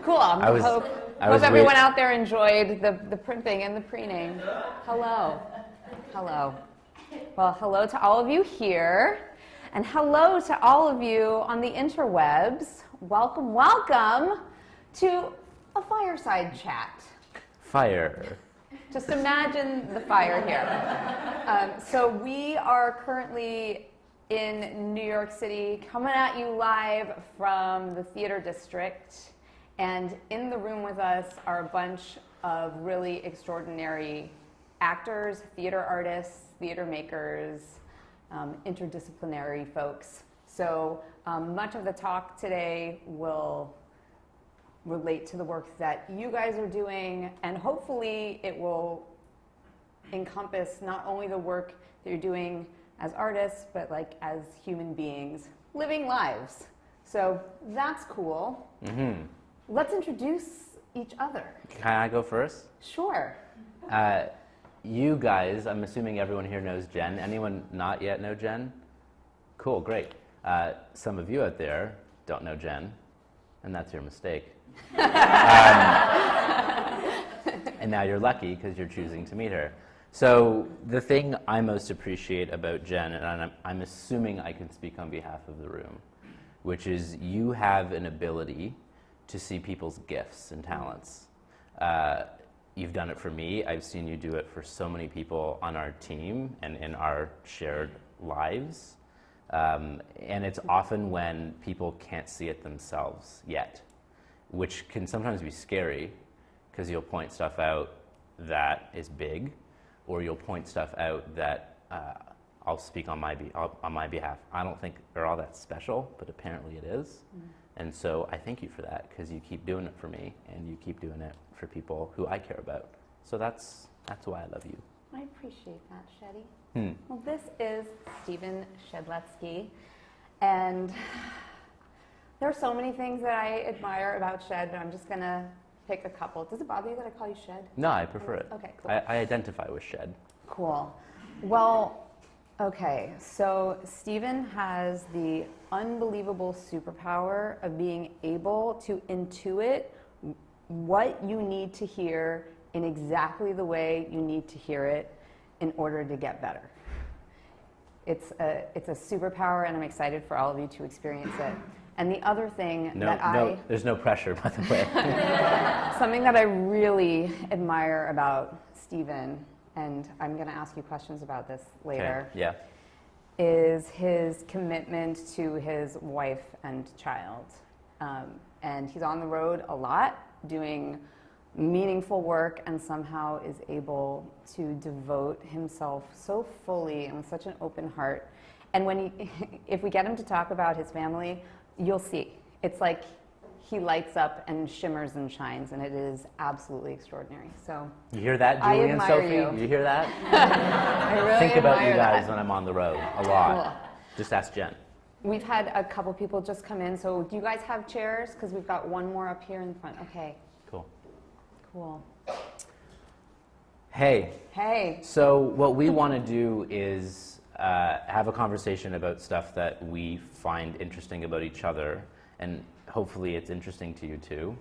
Cool. Hope everyone out there enjoyed the primping and the preening. Hello. Hello. Well, hello to all of you here. And hello to all of you on the interwebs. Welcome, welcome to a fireside chat. Fire. Just imagine the fire here. So we are currently in New York City, coming at you live from the theater district. And in the room with us are a bunch of really extraordinary actors, theater artists, theater makers, interdisciplinary folks. So much of the talk today will relate to the work that you guys are doing, and hopefully it will encompass not only the work that you're doing as artists, but like as human beings living lives. So that's cool. Mm-hmm. Let's introduce each other. Can I go first? Sure. You guys, I'm assuming everyone here knows Jen. Anyone not yet know Jen? Cool, great. Some of you out there don't know Jen, and that's your mistake. And now you're lucky because you're choosing to meet her. So the thing I most appreciate about Jen, and I'm assuming I can speak on behalf of the room, which is you have an ability to see people's gifts and talents. You've done it for me. I've seen you do it for so many people on our team and in our shared lives. And it's often when people can't see it themselves yet, which can sometimes be scary because you'll point stuff out that is big, or you'll point stuff out that I'll speak on my behalf. I don't think they're all that special, but apparently it is. And so I thank you for that, because you keep doing it for me, and you keep doing it for people who I care about. So that's why I love you. I appreciate that, Sheddy. Well, this is Stephen Shedletzky, and there are so many things that I admire about Shed, but I'm just going to pick a couple. Does it bother you that I call you Shed? No, I prefer it. Okay, cool. I identify with Shed. Cool. Well, okay, so Stephen has the unbelievable superpower of being able to intuit what you need to hear in exactly the way you need to hear it in order to get better. It's a superpower, and I'm excited for all of you to experience it. And the other thing there's no pressure, by the way. Something that I really admire about Stephen, and I'm going to ask you questions about this later, okay. Yeah. is his commitment to his wife and child. And he's on the road a lot, doing meaningful work, and somehow is able to devote himself so fully and with such an open heart. And if we get him to talk about his family, you'll see. It's like he lights up and shimmers and shines, and it is absolutely extraordinary. So you hear that, Julie and Sophie? You hear that? I really think about you guys that. when I'm on the road a lot. Cool. Just ask Jen. We've had a couple people just come in. So do you guys have chairs? Because we've got one more up here in the front. Okay. Cool. Hey. So what we want to do is have a conversation about stuff that we find interesting about each other, and hopefully it's interesting to you too.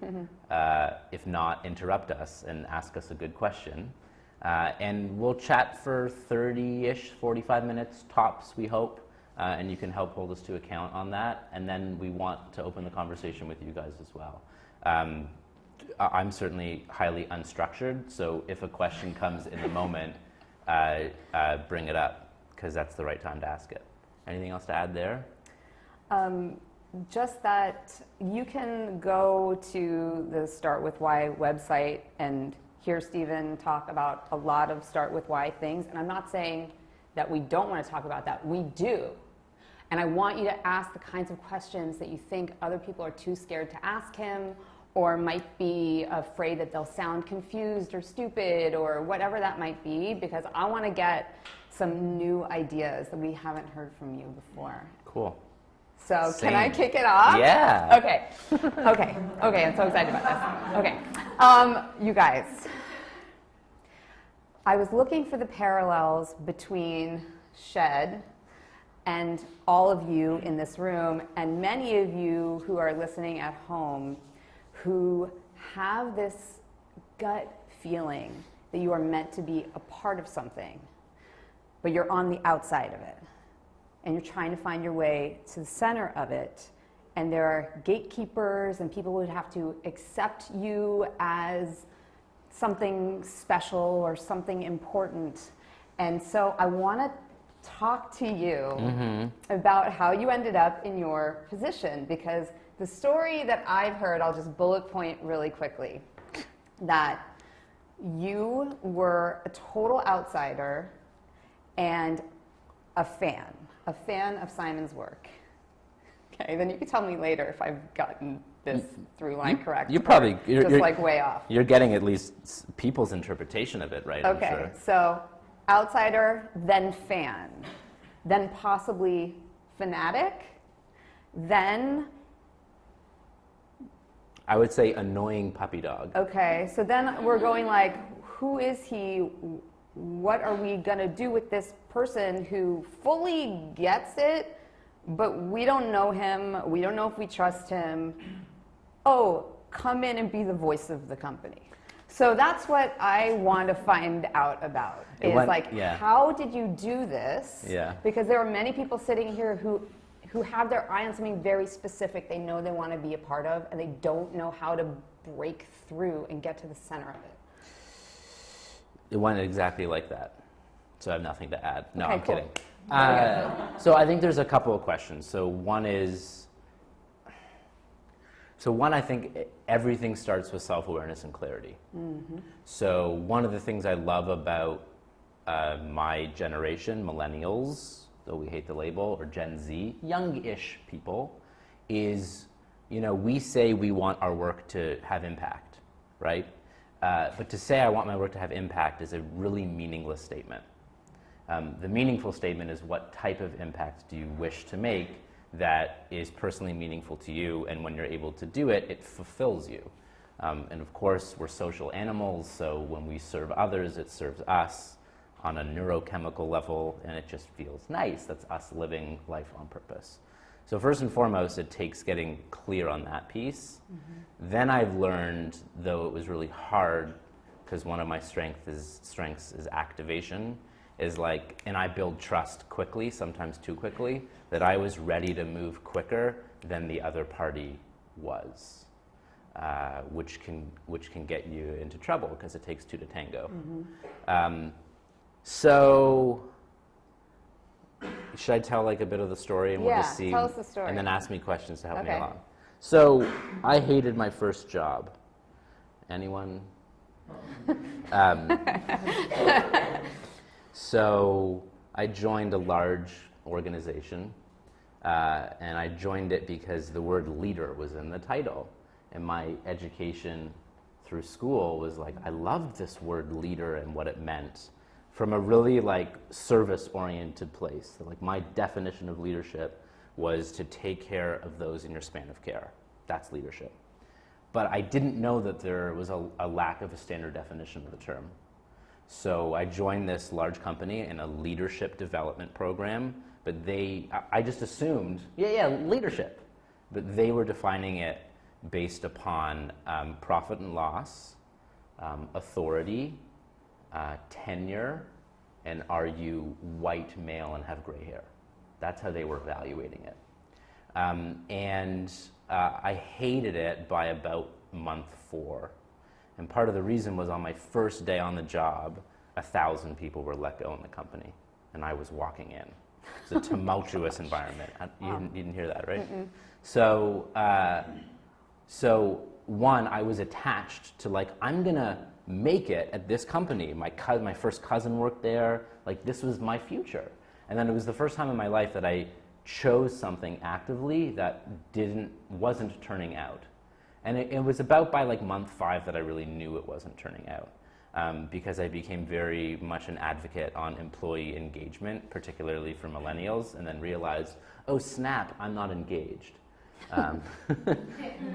If not, interrupt us and ask us a good question. And we'll chat for 30-ish, 45 minutes tops, we hope. And you can help hold us to account on that. And then we want to open the conversation with you guys as well. I'm certainly highly unstructured, so if a question comes in the moment, bring it up, because that's the right time to ask it. Anything else to add there? Just that you can go to the Start With Why website and hear Stephen talk about a lot of Start With Why things, and I'm not saying that we don't want to talk about that. We do. And I want you to ask the kinds of questions that you think other people are too scared to ask him, or might be afraid that they'll sound confused or stupid or whatever that might be, because I want to get some new ideas that we haven't heard from you before. Cool. So Same. Can I kick it off? Yeah. Okay, I'm so excited about this. Okay, you guys, I was looking for the parallels between Shed and all of you in this room, and many of you who are listening at home, who have this gut feeling that you are meant to be a part of something, but you're on the outside of it, and you're trying to find your way to the center of it, and there are gatekeepers and people who would have to accept you as something special or something important. And so I want to talk to you about how you ended up in your position, because the story that I've heard, I'll just bullet point really quickly, that you were a total outsider and a fan of Simon's work. Okay, then you can tell me later if I've gotten this through line correct. You probably, you're like way off. You're getting at least people's interpretation of it, right? Okay, I'm sure. So outsider, then fan, then possibly fanatic, then... I would say annoying puppy dog. Okay, so then we're going like, who is he? What are we gonna do with this person who fully gets it, but we don't know him, we don't know if we trust him. Oh, come in and be the voice of the company. So that's what I want to find out about. How did you do this? Yeah. Because there are many people sitting here who have their eye on something very specific they know they want to be a part of, and they don't know how to break through and get to the center of it. It went exactly like that. So I have nothing to add. No, Okay, I'm cool. kidding. So I think there's a couple of questions. So one, I think everything starts with self-awareness and clarity. So one of the things I love about my generation, millennials, though we hate the label, or Gen Z, young-ish people, is, we say we want our work to have impact, right? But to say I want my work to have impact is a really meaningless statement. The meaningful statement is, what type of impact do you wish to make that is personally meaningful to you, and when you're able to do it, it fulfills you. And of course, we're social animals, so when we serve others, it serves us on a neurochemical level, and it just feels nice. That's us living life on purpose. So first and foremost, it takes getting clear on that piece. Then I've learned, though it was really hard, because one of my strengths is activation, and I build trust quickly, sometimes too quickly, that I was ready to move quicker than the other party was, which can get you into trouble, because it takes two to tango. So, should I tell a bit of the story, and we'll just see? Tell us the story. And then ask me questions to help me Okay. along. So, I hated my first job. Anyone? So, I joined a large organization, and I joined it because the word leader was in the title. And my education through school was I loved this word leader and what it meant, from a really service-oriented place. So, my definition of leadership was to take care of those in your span of care. That's leadership. But I didn't know that there was a lack of a standard definition of the term. So I joined this large company in a leadership development program, but I just assumed, leadership. But they were defining it based upon profit and loss, authority, tenure, and are you white, male, and have gray hair. That's how they were evaluating it. I hated it by about month 4. And part of the reason was, on my first day on the job, 1,000 people were let go in the company, and I was walking in. It's a tumultuous environment. You didn't hear that, right? So one, I was attached to I'm gonna make it at this company. My first cousin worked there. This was my future. And then it was the first time in my life that I chose something actively that wasn't turning out. And it was about by month 5 that I really knew it wasn't turning out, because I became very much an advocate on employee engagement, particularly for millennials, and then realized, oh snap, I'm not engaged.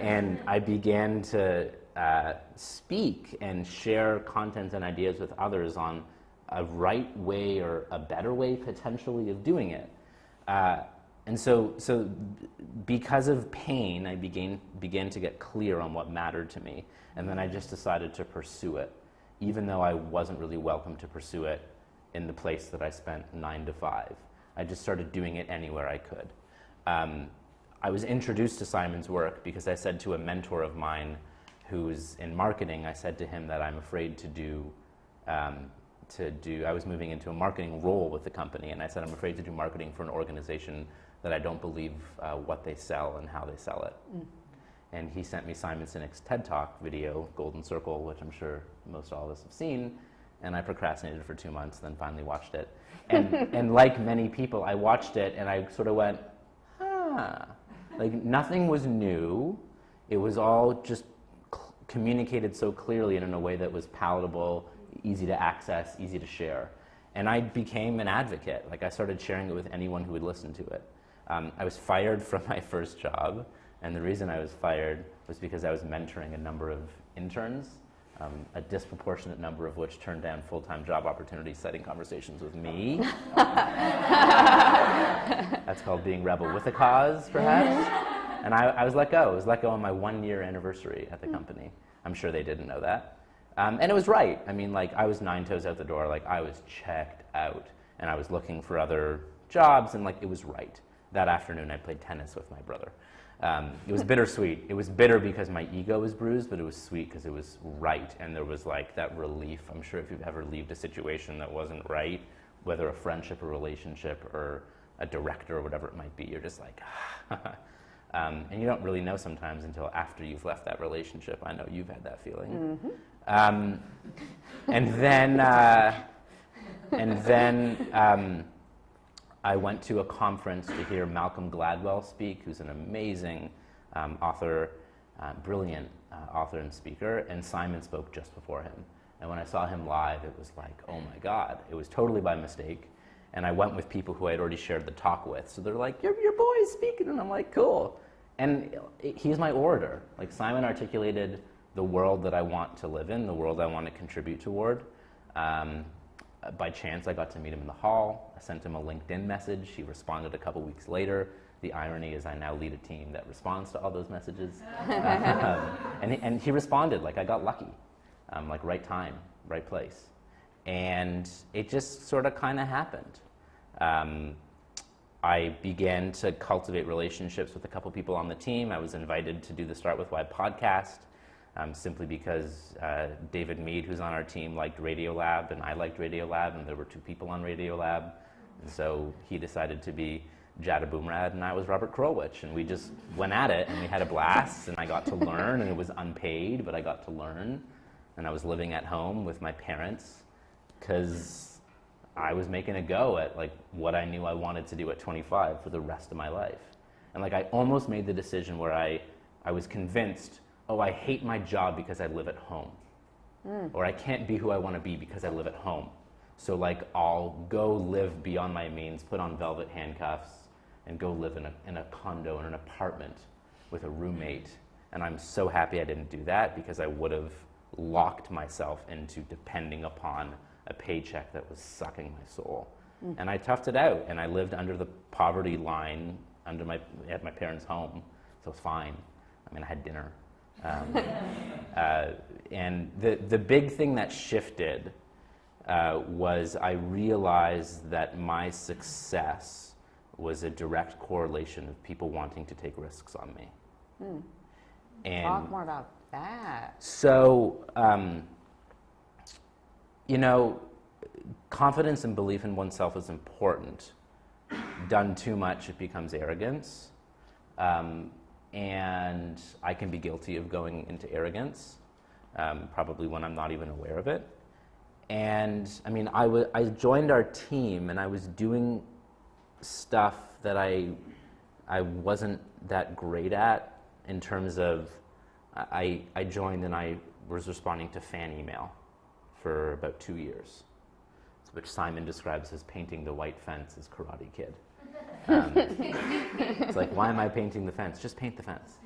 And I began to speak and share content and ideas with others on a right way or a better way potentially of doing it. and so because of pain, I began to get clear on what mattered to me. And then I just decided to pursue it, even though I wasn't really welcome to pursue it in the place that I spent 9 to 5. I just started doing it anywhere I could. I was introduced to Simon's work because I said to a mentor of mine who's in marketing, I said to him that I'm afraid to do, I was moving into a marketing role with the company, and I said I'm afraid to do marketing for an organization that I don't believe what they sell and how they sell it. And he sent me Simon Sinek's TED Talk video, Golden Circle, which I'm sure most all of us have seen, and I procrastinated for 2 months, then finally watched it. And like many people, I watched it and I sort of went, like nothing was new. It was all just communicated so clearly and in a way that was palatable, easy to access, easy to share. And I became an advocate. Like I started sharing it with anyone who would listen to it. I was fired from my first job, and the reason I was fired was because I was mentoring a number of interns, a disproportionate number of which turned down full-time job opportunities, citing conversations with me. That's called being rebel with a cause, perhaps. And I was let go. I was let go on my 1-year anniversary at the company. I'm sure they didn't know that. And it was right. I mean, like, I was 9 toes out the door. Like, I was checked out. And I was looking for other jobs, and, like, it was right. That afternoon, I played tennis with my brother. It was bittersweet. It was bitter because my ego was bruised, but it was sweet because it was right. And there was, like, that relief. I'm sure if you've ever left a situation that wasn't right, whether a friendship or relationship or a director or whatever it might be, you're just like, and you don't really know sometimes until after you've left that relationship. I know you've had that feeling. And then I went to a conference to hear Malcolm Gladwell speak, who's an amazing author, brilliant author and speaker, and Simon spoke just before him. And when I saw him live, it was like, oh my God. It was totally by mistake. And I went with people who I had already shared the talk with. So they're like, your boy's speaking. And I'm like, cool. And he's my orator. Like, Simon articulated the world that I want to live in, the world I want to contribute toward. By chance, I got to meet him in the hall. I sent him a LinkedIn message. He responded a couple weeks later. The irony is I now lead a team that responds to all those messages. And he responded. Like, I got lucky. Like, right time, right place. And it just sort of kind of happened. I began to cultivate relationships with a couple people on the team. I was invited to do the Start With Why podcast, simply because David Mead, who's on our team, liked Radiolab, and I liked Radiolab, and there were 2 people on Radiolab. And so he decided to be Jada Boomrad, and I was Robert Krulwich, and we just went at it, and we had a blast, and I got to learn, and it was unpaid, but I got to learn. And I was living at home with my parents, because I was making a go at, like, what I knew I wanted to do at 25 for the rest of my life. And, like, I almost made the decision where I was convinced, oh, I hate my job because I live at home. Or I can't be who I want to be because I live at home. So, like, I'll go live beyond my means, put on velvet handcuffs, and go live in a condo, in an apartment with a roommate. And I'm so happy I didn't do that, because I would have locked myself into depending upon a paycheck that was sucking my soul. And I toughed it out, and I lived under the poverty line at my parents' home, so it's fine. I mean, I had dinner. And the big thing that shifted was I realized that my success was a direct correlation of people wanting to take risks on me. And talk more about that. So, confidence and belief in oneself is important. Done too much, it becomes arrogance. And I can be guilty of going into arrogance, probably when I'm not even aware of it. And I mean, I joined our team, and I was doing stuff that I wasn't that great at, in terms of I joined and I was responding to fan email for about 2 years, which Simon describes as painting the white fence as Karate Kid. It's like, why am I painting the fence? Just paint the fence.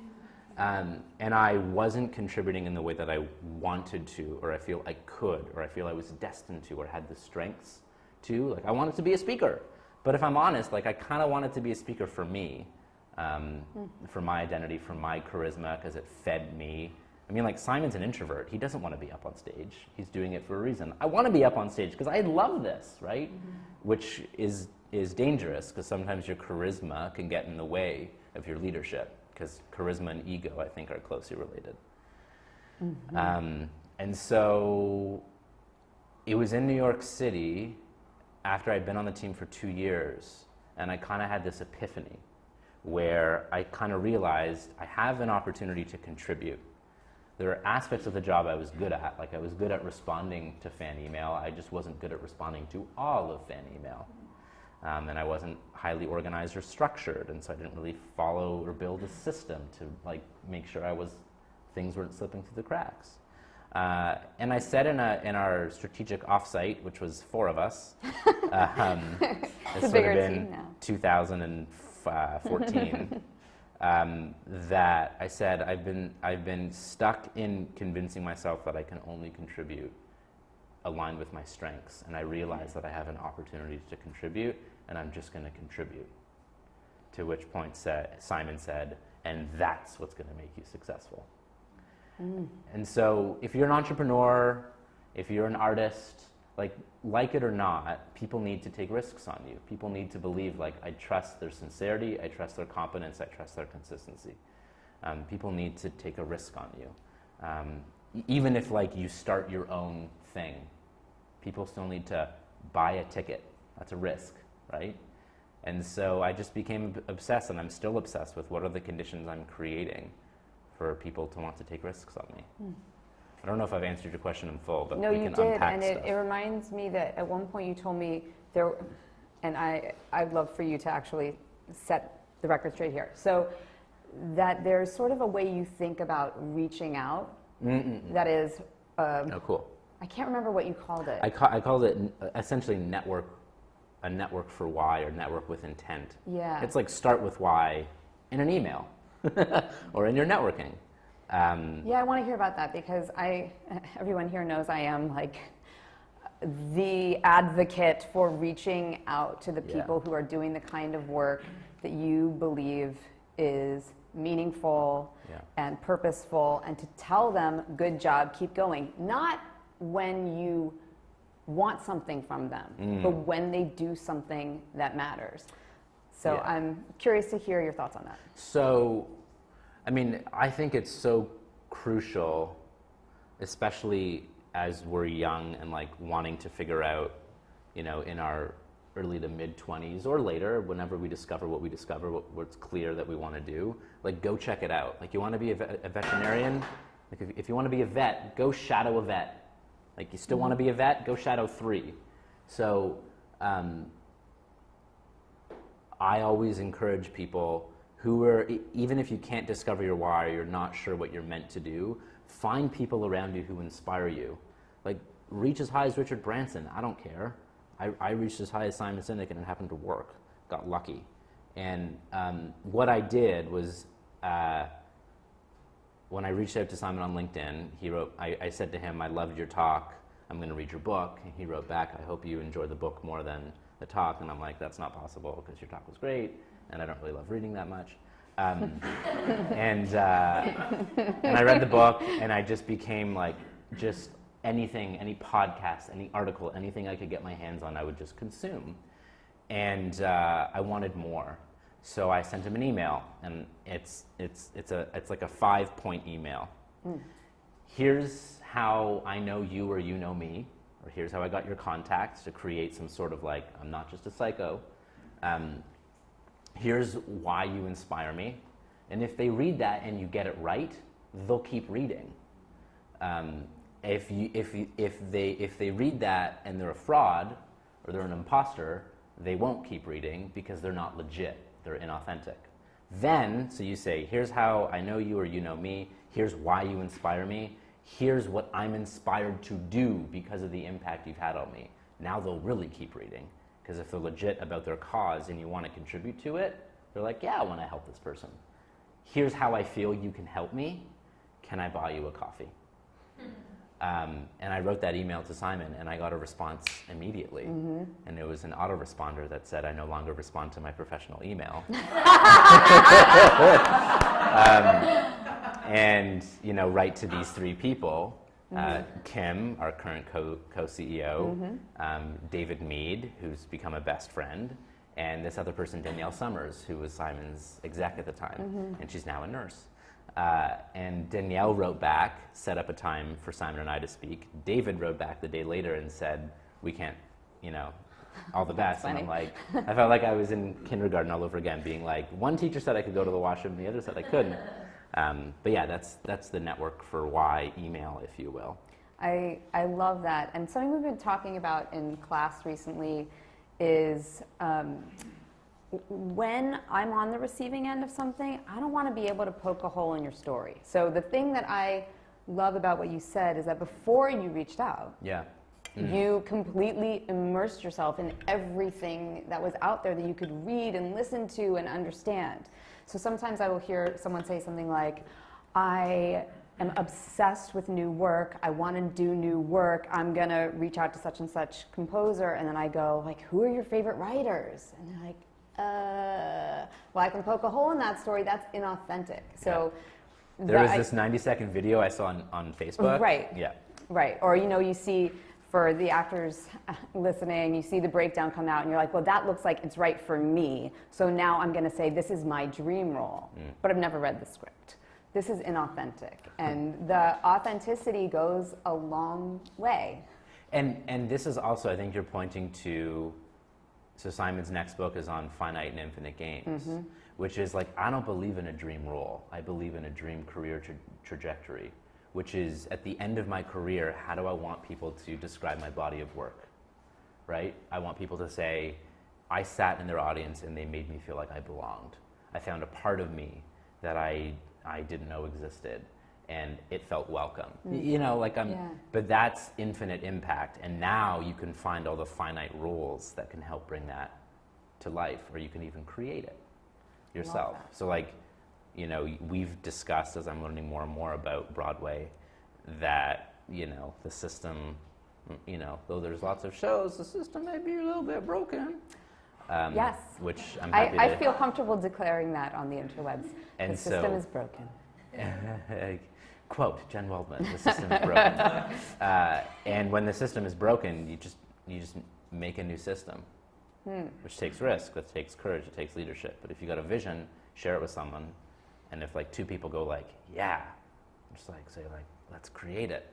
And I wasn't contributing in the way that I wanted to, or I feel I could, or I feel I was destined to, or had the strengths to. Like, I wanted to be a speaker, But if I'm honest, like I kind of wanted to be a speaker for me, for my identity, for my charisma, because it fed me. I mean, like Simon's an introvert. He doesn't want to be up on stage. He's doing it for a reason. I want to be up on stage because I love this, right? Which is dangerous because sometimes your charisma can get in the way of your leadership because charisma and ego, I think, are closely related. And so it was in New York City after I'd been on the team for 2 years, and I kind of had this epiphany where I kind of realized I have an opportunity to contribute. There are aspects of the job I was good at, like I was good at responding to fan email. I just wasn't good at responding to all of fan email. And I wasn't highly organized or structured, and so I didn't really follow or build a system to like make sure things weren't slipping through the cracks. And I said in our strategic offsite, which was 4 of us, It's a bigger team now. 2014, that I said I've been stuck in convincing myself that I can only contribute aligned with my strengths, and I realized that I have an opportunity to contribute, and I'm just going to contribute. To which point Simon said, and that's what's going to make you successful. And so if you're an entrepreneur, if you're an artist, like it or not, people need to take risks on you. People need to believe, like, I trust their sincerity, I trust their competence, I trust their consistency. People need to take a risk on you. Even if, like, you start your own thing, people still need to buy a ticket. That's a risk, right? And so I just became obsessed, and I'm still obsessed with what are the conditions I'm creating for people to want to take risks on me. I don't know if I've answered your question in full, but no, we you can did, unpack and stuff. it reminds me that at one point you told me there, and I'd love for you to actually set the record straight here. So that there's sort of a way you think about reaching out. That is. Oh, cool. I can't remember what you called it. I called it essentially a network for why, or network with intent. Yeah. It's like start with why in an email or in your networking. Yeah, I want to hear about that because everyone here knows I am like the advocate for reaching out to the people who are doing the kind of work that you believe is meaningful and purposeful, and to tell them, good job, keep going. Not when you want something from them, but when they do something that matters. So I'm curious to hear your thoughts on that. So, I mean, I think it's so crucial, especially as we're young and like wanting to figure out, you know, in our early to mid 20s or later, whenever we discover what we discover, what's clear that we want to do, like go check it out. Like you want to be a veterinarian, like if you want to be a vet, go shadow a vet. Like you still want to be a vet, go shadow 3. So I always encourage people who are, even if you can't discover your why, or you're not sure what you're meant to do, find people around you who inspire you. Like reach as high as Richard Branson, I don't care. I reached as high as Simon Sinek, and it happened to work. Got lucky. And what I did was, when I reached out to Simon on LinkedIn, he wrote, I said to him, I loved your talk, I'm going to read your book. And he wrote back, I hope you enjoy the book more than the talk. And I'm like, that's not possible because your talk was great, and I don't really love reading that much. And I read the book, and I just became like, just anything, any podcast, any article, anything I could get my hands on, I would just consume. And I wanted more. So I sent him an email, and it's like a 5-point email. Here's how I know you or you know me, or here's how I got your contacts, to create some sort of like, I'm not just a psycho. Here's why you inspire me. And if they read that and you get it right, they'll keep reading. If they read that and they're a fraud or they're an imposter, they won't keep reading because they're not legit. They're inauthentic. Then, so you say, here's how I know you or you know me. Here's why you inspire me. Here's what I'm inspired to do because of the impact you've had on me. Now they'll really keep reading, because if they're legit about their cause and you want to contribute to it, they're like, yeah, I want to help this person. Here's how I feel you can help me. Can I buy you a coffee? And I wrote that email to Simon, and I got a response immediately. And it was an autoresponder that said, I no longer respond to my professional email. And, you know, write to these three people, Kim, our current co-CEO, David Mead, who's become a best friend, and this other person, Danielle Summers, who was Simon's exec at the time, and she's now a nurse. And Danielle wrote back, set up a time for Simon and I to speak. David wrote back the day later and said, we can't, you know, all the best. And I'm like, I felt like I was in kindergarten all over again, being like, one teacher said I could go to the washroom, the other said I couldn't. But yeah, that's the network for why email, if you will. I love that. And something we've been talking about in class recently is when I'm on the receiving end of something, I don't want to be able to poke a hole in your story. So the thing that I love about what you said is that before you reached out, you completely immersed yourself in everything that was out there that you could read and listen to and understand. So sometimes I will hear someone say something like, I am obsessed with new work, I want to do new work, I'm going to reach out to such and such composer, and then I go, like, who are your favorite writers? And they're like, well, I can poke a hole in that story, that's inauthentic. So there was this 90-second video I saw on Facebook. Right. Yeah. Right. Or, you know, you see, for the actors listening, you see the breakdown come out and you're like, well, that looks like it's right for me. So now I'm going to say this is my dream role. But I've never read the script. This is inauthentic. And the authenticity goes a long way. And this is also, I think you're pointing to, so Simon's next book is on finite and infinite games, which is like, I don't believe in a dream role. I believe in a dream career trajectory, which is at the end of my career, how do I want people to describe my body of work, right? I want people to say, I sat in their audience and they made me feel like I belonged. I found a part of me that I didn't know existed, and it felt welcome. You know, like but that's infinite impact, and now you can find all the finite rules that can help bring that to life, or you can even create it yourself. So like, you know, we've discussed, as I'm learning more and more about Broadway, that, you know, the system, you know, though there's lots of shows, the system may be a little bit broken. Yes. Which I'm happy I feel comfortable declaring that on the interwebs. And the system is broken. Quote, Jen Waldman, the system is broken. And when the system is broken, you just make a new system, which takes risk, that takes courage, it takes leadership. But if you got a vision, share it with someone, and if like two people go like, yeah, just like say like, let's create it.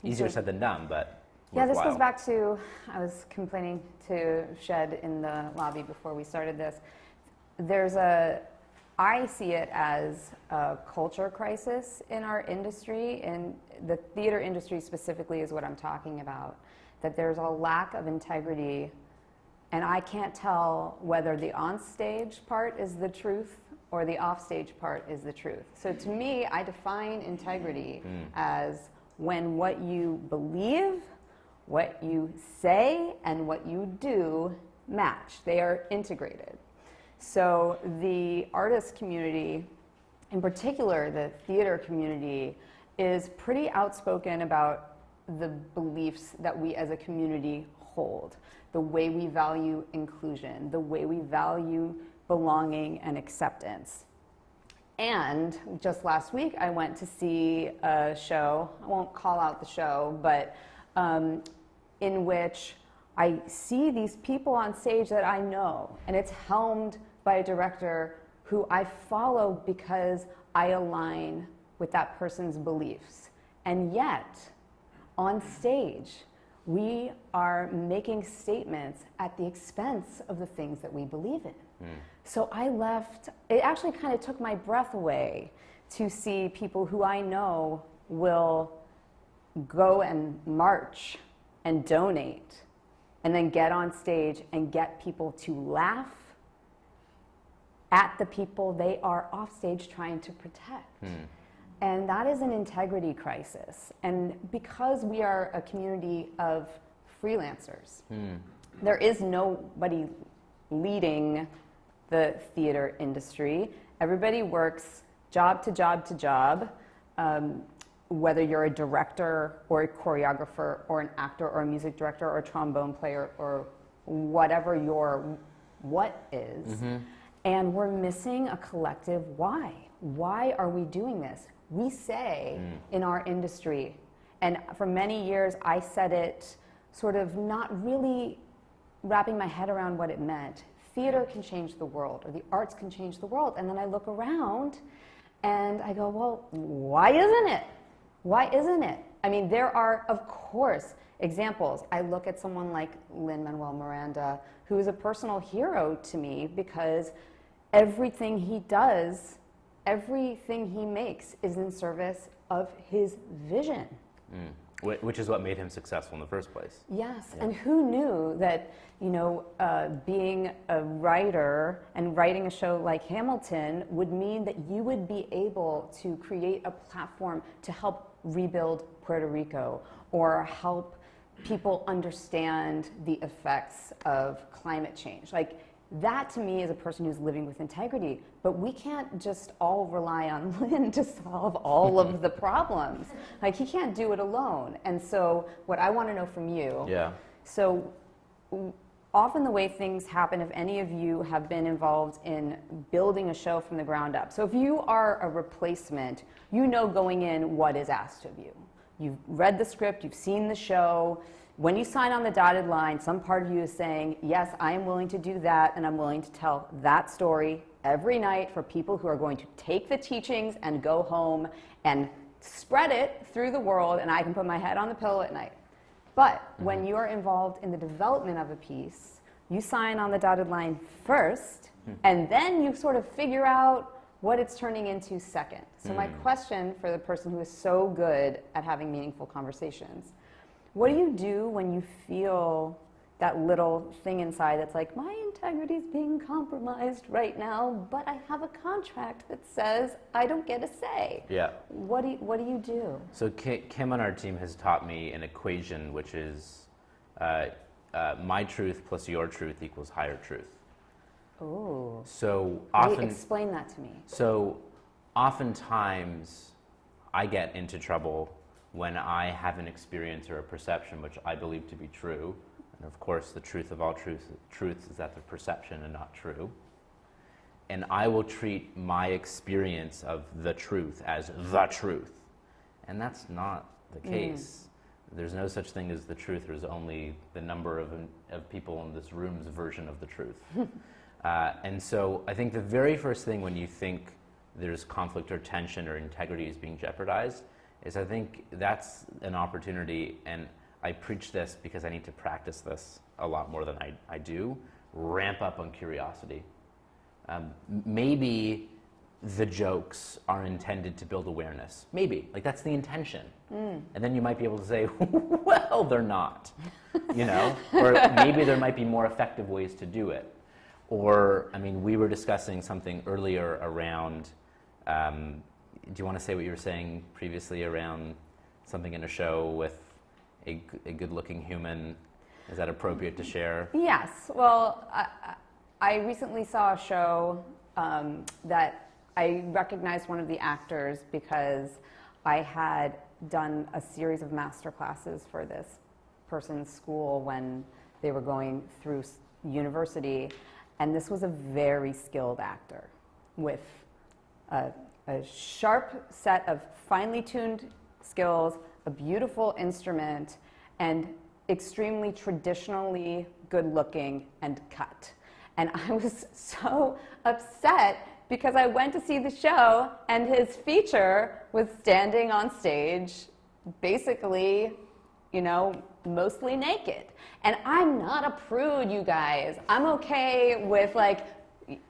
Easier said than done, but yeah, this worthwhile. goes back to, I was complaining to Shed in the lobby before we started this. I see it as a culture crisis in our industry, and the theater industry specifically is what I'm talking about, that there's a lack of integrity, and I can't tell whether the onstage part is the truth or the offstage part is the truth. So to me, I define integrity as when what you believe, what you say, and what you do match. They are integrated. So the artist community, in particular the theater community, is pretty outspoken about the beliefs that we as a community hold, the way we value inclusion, the way we value belonging and acceptance. And just last week I went to see a show, I won't call out the show, but in which I see these people on stage that I know, and it's helmed by a director who I follow because I align with that person's beliefs. And yet, on stage, we are making statements at the expense of the things that we believe in. So I left, it actually kind of took my breath away to see people who I know will go and march and donate and then get on stage and get people to laugh at the people they are off stage trying to protect. And that is an integrity crisis. And because we are a community of freelancers, there is nobody leading the theater industry. Everybody works job to job to job. whether you're a director or a choreographer or an actor or a music director or a trombone player or whatever your what is, and we're missing a collective why. Why are we doing this? We say in our industry, and for many years I said it sort of not really wrapping my head around what it meant. Theater can change the world, or the arts can change the world. And then I look around and I go, well, why isn't it? Why isn't it? I mean, there are, of course, examples. I look at someone like Lin-Manuel Miranda, who is a personal hero to me because everything he does, everything he makes is in service of his vision. Which is what made him successful in the first place. Yes, and who knew that, being a writer and writing a show like Hamilton would mean that you would be able to create a platform to help rebuild Puerto Rico or help people understand the effects of climate change. Like, that to me is a person who's living with integrity. But we can't just all rely on Lynn to solve all of the problems. Like, he can't do it alone. And so what I want to know from you, so often the way things happen, if any of you have been involved in building a show from the ground up. So if you are a replacement, you know going in what is asked of you. You've read the script, you've seen the show. When you sign on the dotted line, some part of you is saying, yes, I am willing to do that, and I'm willing to tell that story every night for people who are going to take the teachings and go home and spread it through the world, and I can put my head on the pillow at night. But when you are involved in the development of a piece, you sign on the dotted line first, and then you sort of figure out what it's turning into second. So my question for the person who is so good at having meaningful conversations, what do you do when you feel that little thing inside that's like, my integrity is being compromised right now, but I have a contract that says I don't get a say? Yeah. What do you do? So Kim on our team has taught me an equation, which is my truth plus your truth equals higher truth. Oh. So often, explain that to me. So oftentimes I get into trouble when I have an experience or a perception which I believe to be true. And of course, the truth of all truths is that they're perception and not true. And I will treat my experience of the truth as the truth. And that's not the case. There's no such thing as the truth. There's only the number of people in this room's version of the truth. And so I think the very first thing when you think there's conflict or tension or integrity is being jeopardized is I think that's an opportunity, and I preach this because I need to practice this a lot more than I do, ramp up on curiosity. Maybe the jokes are intended to build awareness. Maybe, like that's the intention. And then you might be able to say, well, they're not, or maybe there might be more effective ways to do it. Or, I mean, we were discussing something earlier around, do you want to say what you were saying previously around something in a show with a good-looking human? Is that appropriate to share? Yes. Well, I recently saw a show that I recognized one of the actors because I had done a series of master classes for this person's school when they were going through university. And this was a very skilled actor with a sharp set of finely tuned skills, a beautiful instrument, and extremely traditionally good looking and cut. And I was so upset because I went to see the show and his feature was standing on stage basically, mostly naked. And I'm not a prude, you guys. I'm okay with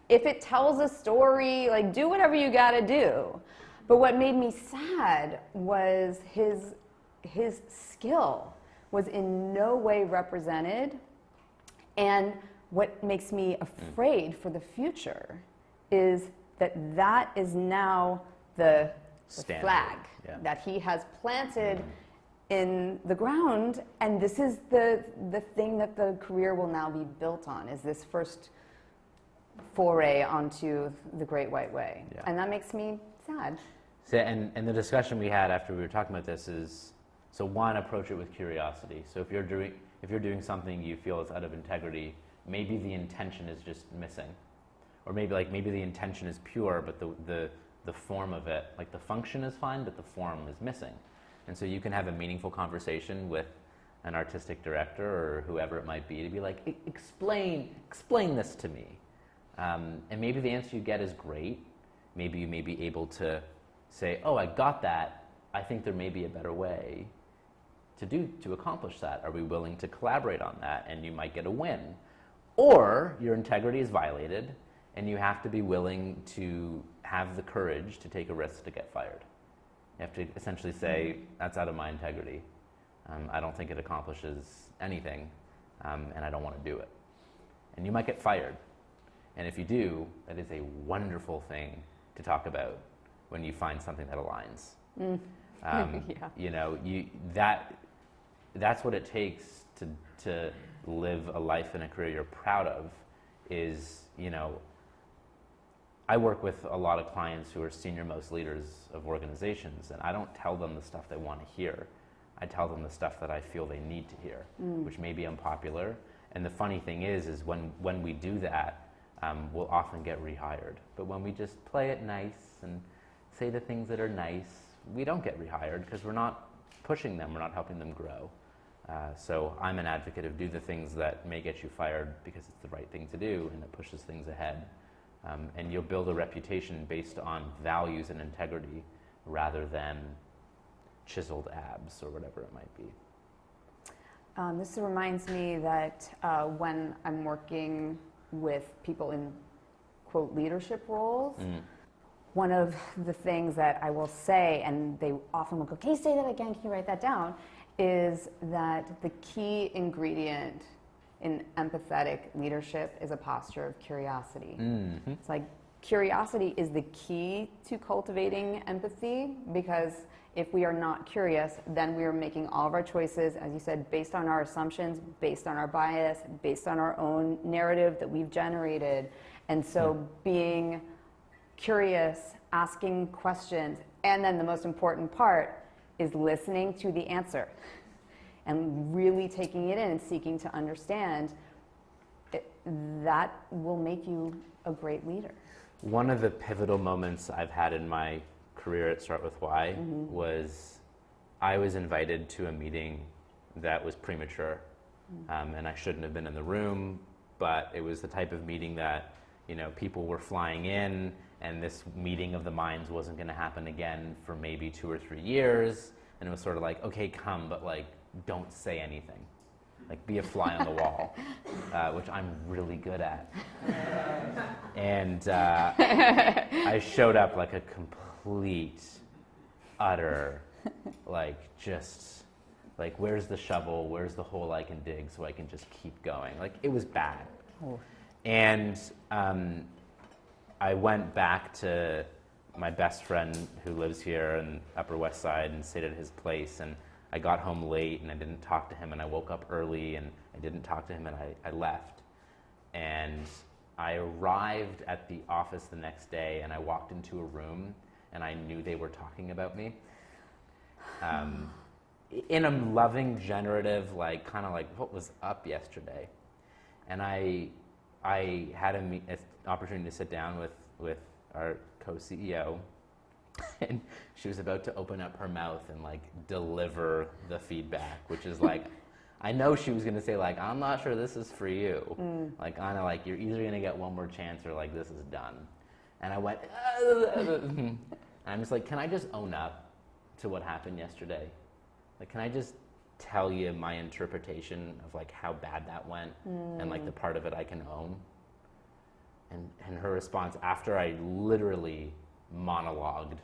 if it tells a story, do whatever you gotta do. But what made me sad was his skill was in no way represented. And what makes me afraid for the future is that is now the flag that he has planted in the ground, and this is the thing that the career will now be built on, is this first foray onto the Great White Way. And that makes me sad. So, and the discussion we had after we were talking about this is, so one, approach it with curiosity. So if you're doing something you feel is out of integrity, maybe the intention is just missing. Or maybe the intention is pure, but the form of it, like the function is fine, but the form is missing. And so you can have a meaningful conversation with an artistic director or whoever it might be to be like, explain this to me. And maybe the answer you get is great. Maybe you may be able to say, oh, I got that. I think there may be a better way to accomplish that. Are we willing to collaborate on that? And you might get a win. Or your integrity is violated and you have to be willing to have the courage to take a risk to get fired. You have to essentially say, that's out of my integrity. I don't think it accomplishes anything, and I don't want to do it. And you might get fired. And if you do, that is a wonderful thing to talk about when you find something that aligns. Yeah. You know, that's what it takes to live a life and a career you're proud of. Is, you know, I work with a lot of clients who are senior-most leaders of organizations, and I don't tell them the stuff they want to hear. I tell them the stuff that I feel they need to hear, which may be unpopular. And the funny thing is when we do that, we'll often get rehired. But when we just play it nice and say the things that are nice, we don't get rehired because we're not pushing them, we're not helping them grow. So I'm an advocate of do the things that may get you fired because it's the right thing to do and it pushes things ahead. And you'll build a reputation based on values and integrity rather than chiseled abs or whatever it might be. This reminds me that when I'm working with people in, quote, leadership roles, one of the things that I will say, and they often will go, can you say that again, can you write that down, is that the key ingredient in empathetic leadership is a posture of curiosity. Mm-hmm. It's like curiosity is the key to cultivating empathy, because if we are not curious, then we are making all of our choices, as you said, based on our assumptions, based on our bias, based on our own narrative that we've generated. And so being curious, asking questions, and then the most important part is listening to the answer and really taking it in and seeking to understand, that will make you a great leader. One of the pivotal moments I've had in my career at Start With Why was I was invited to a meeting that was premature, and I shouldn't have been in the room, but it was the type of meeting that, you know, people were flying in, and this meeting of the minds wasn't going to happen again for maybe 2 or 3 years, and it was sort of like, okay, come, but like, don't say anything. Like, be a fly on the wall, which I'm really good at. And I showed up like a complete, utter, like, just, like, where's the shovel? Where's the hole I can dig so I can just keep going? Like, it was bad. Oh. And I went back to my best friend who lives here in Upper West Side and stayed at his place, and I got home late and I didn't talk to him, and I woke up early and I didn't talk to him, and I left. And I arrived at the office the next day and I walked into a room and I knew they were talking about me. In a loving, generative, like, kind of like, what was up yesterday? And I had an opportunity to sit down with our co-CEO, and she was about to open up her mouth and like deliver the feedback, which is like, I know she was going to say like, I'm not sure this is for you. Like, kind of like, you're either going to get one more chance or like, this is done. And I went, and I'm just like, can I just own up to what happened yesterday? Like, can I just tell you my interpretation of like how bad that went and like the part of it I can own? And her response, after I literally monologued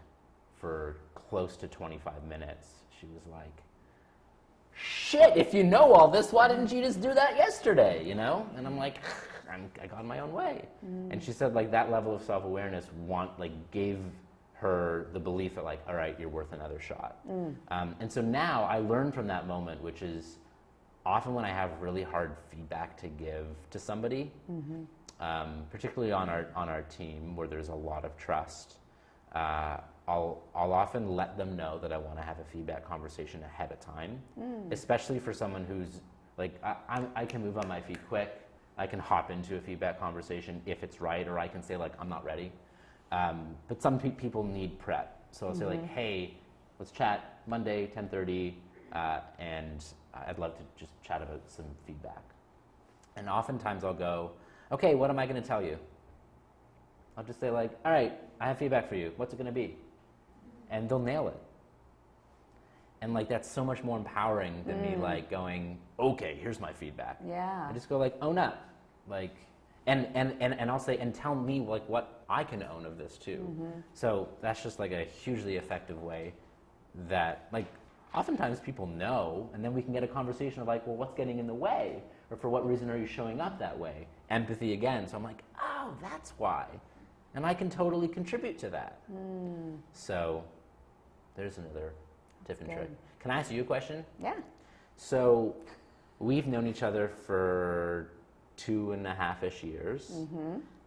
for close to 25 minutes, she was like, shit, if you know all this, why didn't you just do that yesterday, you know? And I'm like, I got my own way. And she said, like, that level of self-awareness gave her the belief that, like, all right, you're worth another shot. And so now I learned from that moment, which is often when I have really hard feedback to give to somebody, particularly on our team where there's a lot of trust, I'll often let them know that I want to have a feedback conversation ahead of time, especially for someone who's like, I can move on my feet quick. I can hop into a feedback conversation if it's right, or I can say like, I'm not ready. But some people need prep. So I'll say like, hey, let's chat Monday, 10:30, and I'd love to just chat about some feedback. And oftentimes I'll go, okay, what am I going to tell you? I'll just say like, all right, I have feedback for you. What's it going to be? And they'll nail it. And like, that's so much more empowering than me like going, okay, here's my feedback. Yeah. I just go like, own up. Like, and I'll say, and tell me like what I can own of this too. So that's just like a hugely effective way that like, oftentimes people know, and then we can get a conversation of like, well, what's getting in the way? Or for what reason are you showing up that way? Empathy again. So I'm like, oh, that's why. And I can totally contribute to that. So there's another tip and trick. Can I ask you a question? Yeah. So we've known each other for 2.5-ish years.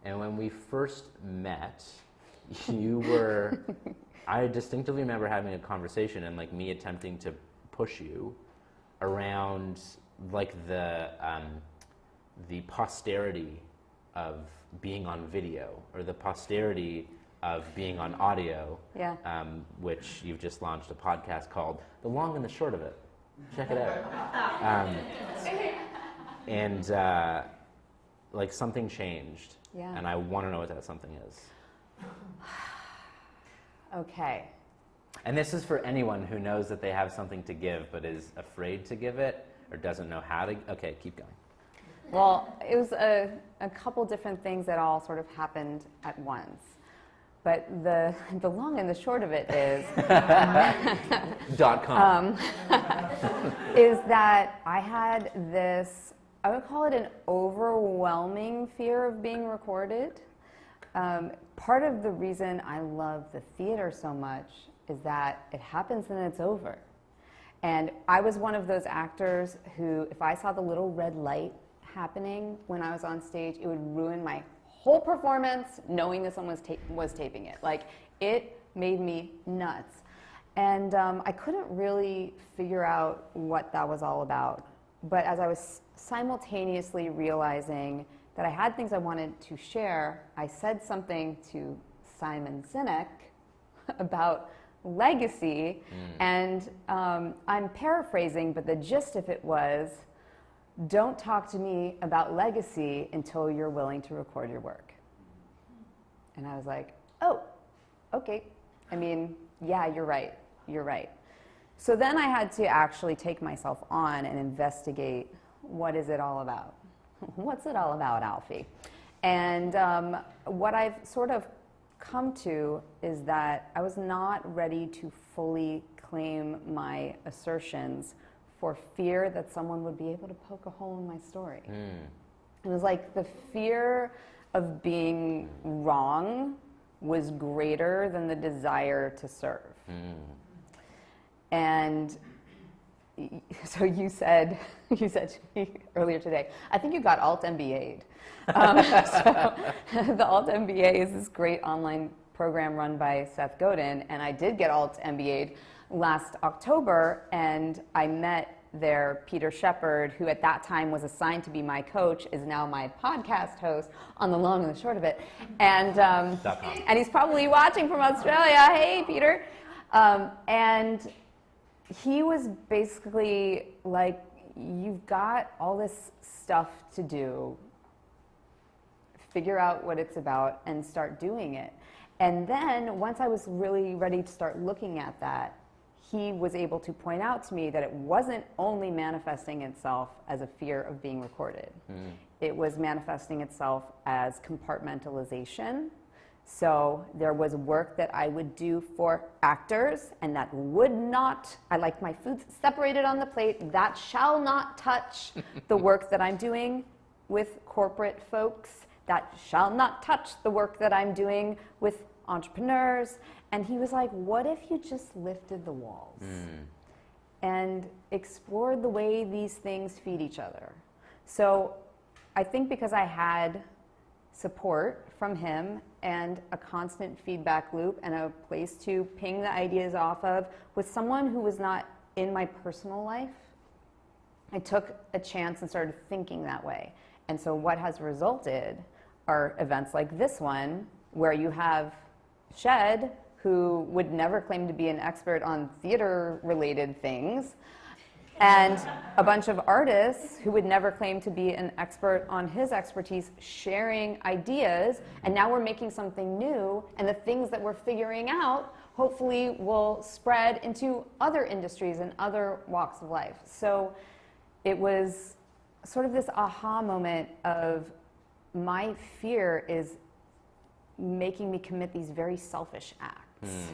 And when we first met, you were, I distinctively remember having a conversation and like me attempting to push you around like the posterity of being on video, or the posterity of being on audio, which you've just launched a podcast called The Long and the Short of It. Check it out. And like something changed, and I want to know what that something is. Okay. And this is for anyone who knows that they have something to give but is afraid to give it or doesn't know how to. Okay, keep going. Well, it was a couple different things that all sort of happened at once. But the long and the short of it is .com. is that I had this, I would call it an overwhelming fear of being recorded. Part of the reason I love the theater so much is that it happens and it's over. And I was one of those actors who, if I saw the little red light happening when I was on stage, it would ruin my whole performance knowing that someone was taping it. Like, it made me nuts. And I couldn't really figure out what that was all about. But as I was simultaneously realizing that I had things I wanted to share, I said something to Simon Sinek about legacy. And I'm paraphrasing, but the gist of it was, don't talk to me about legacy until you're willing to record your work. And I was like, oh, okay. I mean, yeah, you're right. You're right. So then I had to actually take myself on and investigate, what is it all about? What's it all about, Alfie? And what I've sort of come to is that I was not ready to fully claim my assertions for fear that someone would be able to poke a hole in my story. It was like the fear of being wrong was greater than the desire to serve. And so you said to me earlier today, I think you got Alt MBA'd. So the Alt MBA is this great online program run by Seth Godin, and I did get Alt MBA'd last October, and I met there Peter Shepard, who at that time was assigned to be my coach, is now my podcast host on The Long and the Short of It. And he's probably watching from Australia. Hey, Peter. And he was basically like, you've got all this stuff to do. Figure out what it's about and start doing it. And then once I was really ready to start looking at that, he was able to point out to me that it wasn't only manifesting itself as a fear of being recorded. It was manifesting itself as compartmentalization. So there was work that I would do for actors, and that would not, I like my food separated on the plate, that shall not touch the work that I'm doing with corporate folks. That shall not touch the work that I'm doing with entrepreneurs. And he was like, what if you just lifted the walls and explored the way these things feed each other? So I think because I had support from him and a constant feedback loop and a place to ping the ideas off of with someone who was not in my personal life, I took a chance and started thinking that way. And so what has resulted are events like this one, where you have Shed, who would never claim to be an expert on theater-related things, and a bunch of artists who would never claim to be an expert on his expertise sharing ideas, and now we're making something new, and the things that we're figuring out hopefully will spread into other industries and other walks of life. So it was sort of this aha moment of my fear is making me commit these very selfish acts.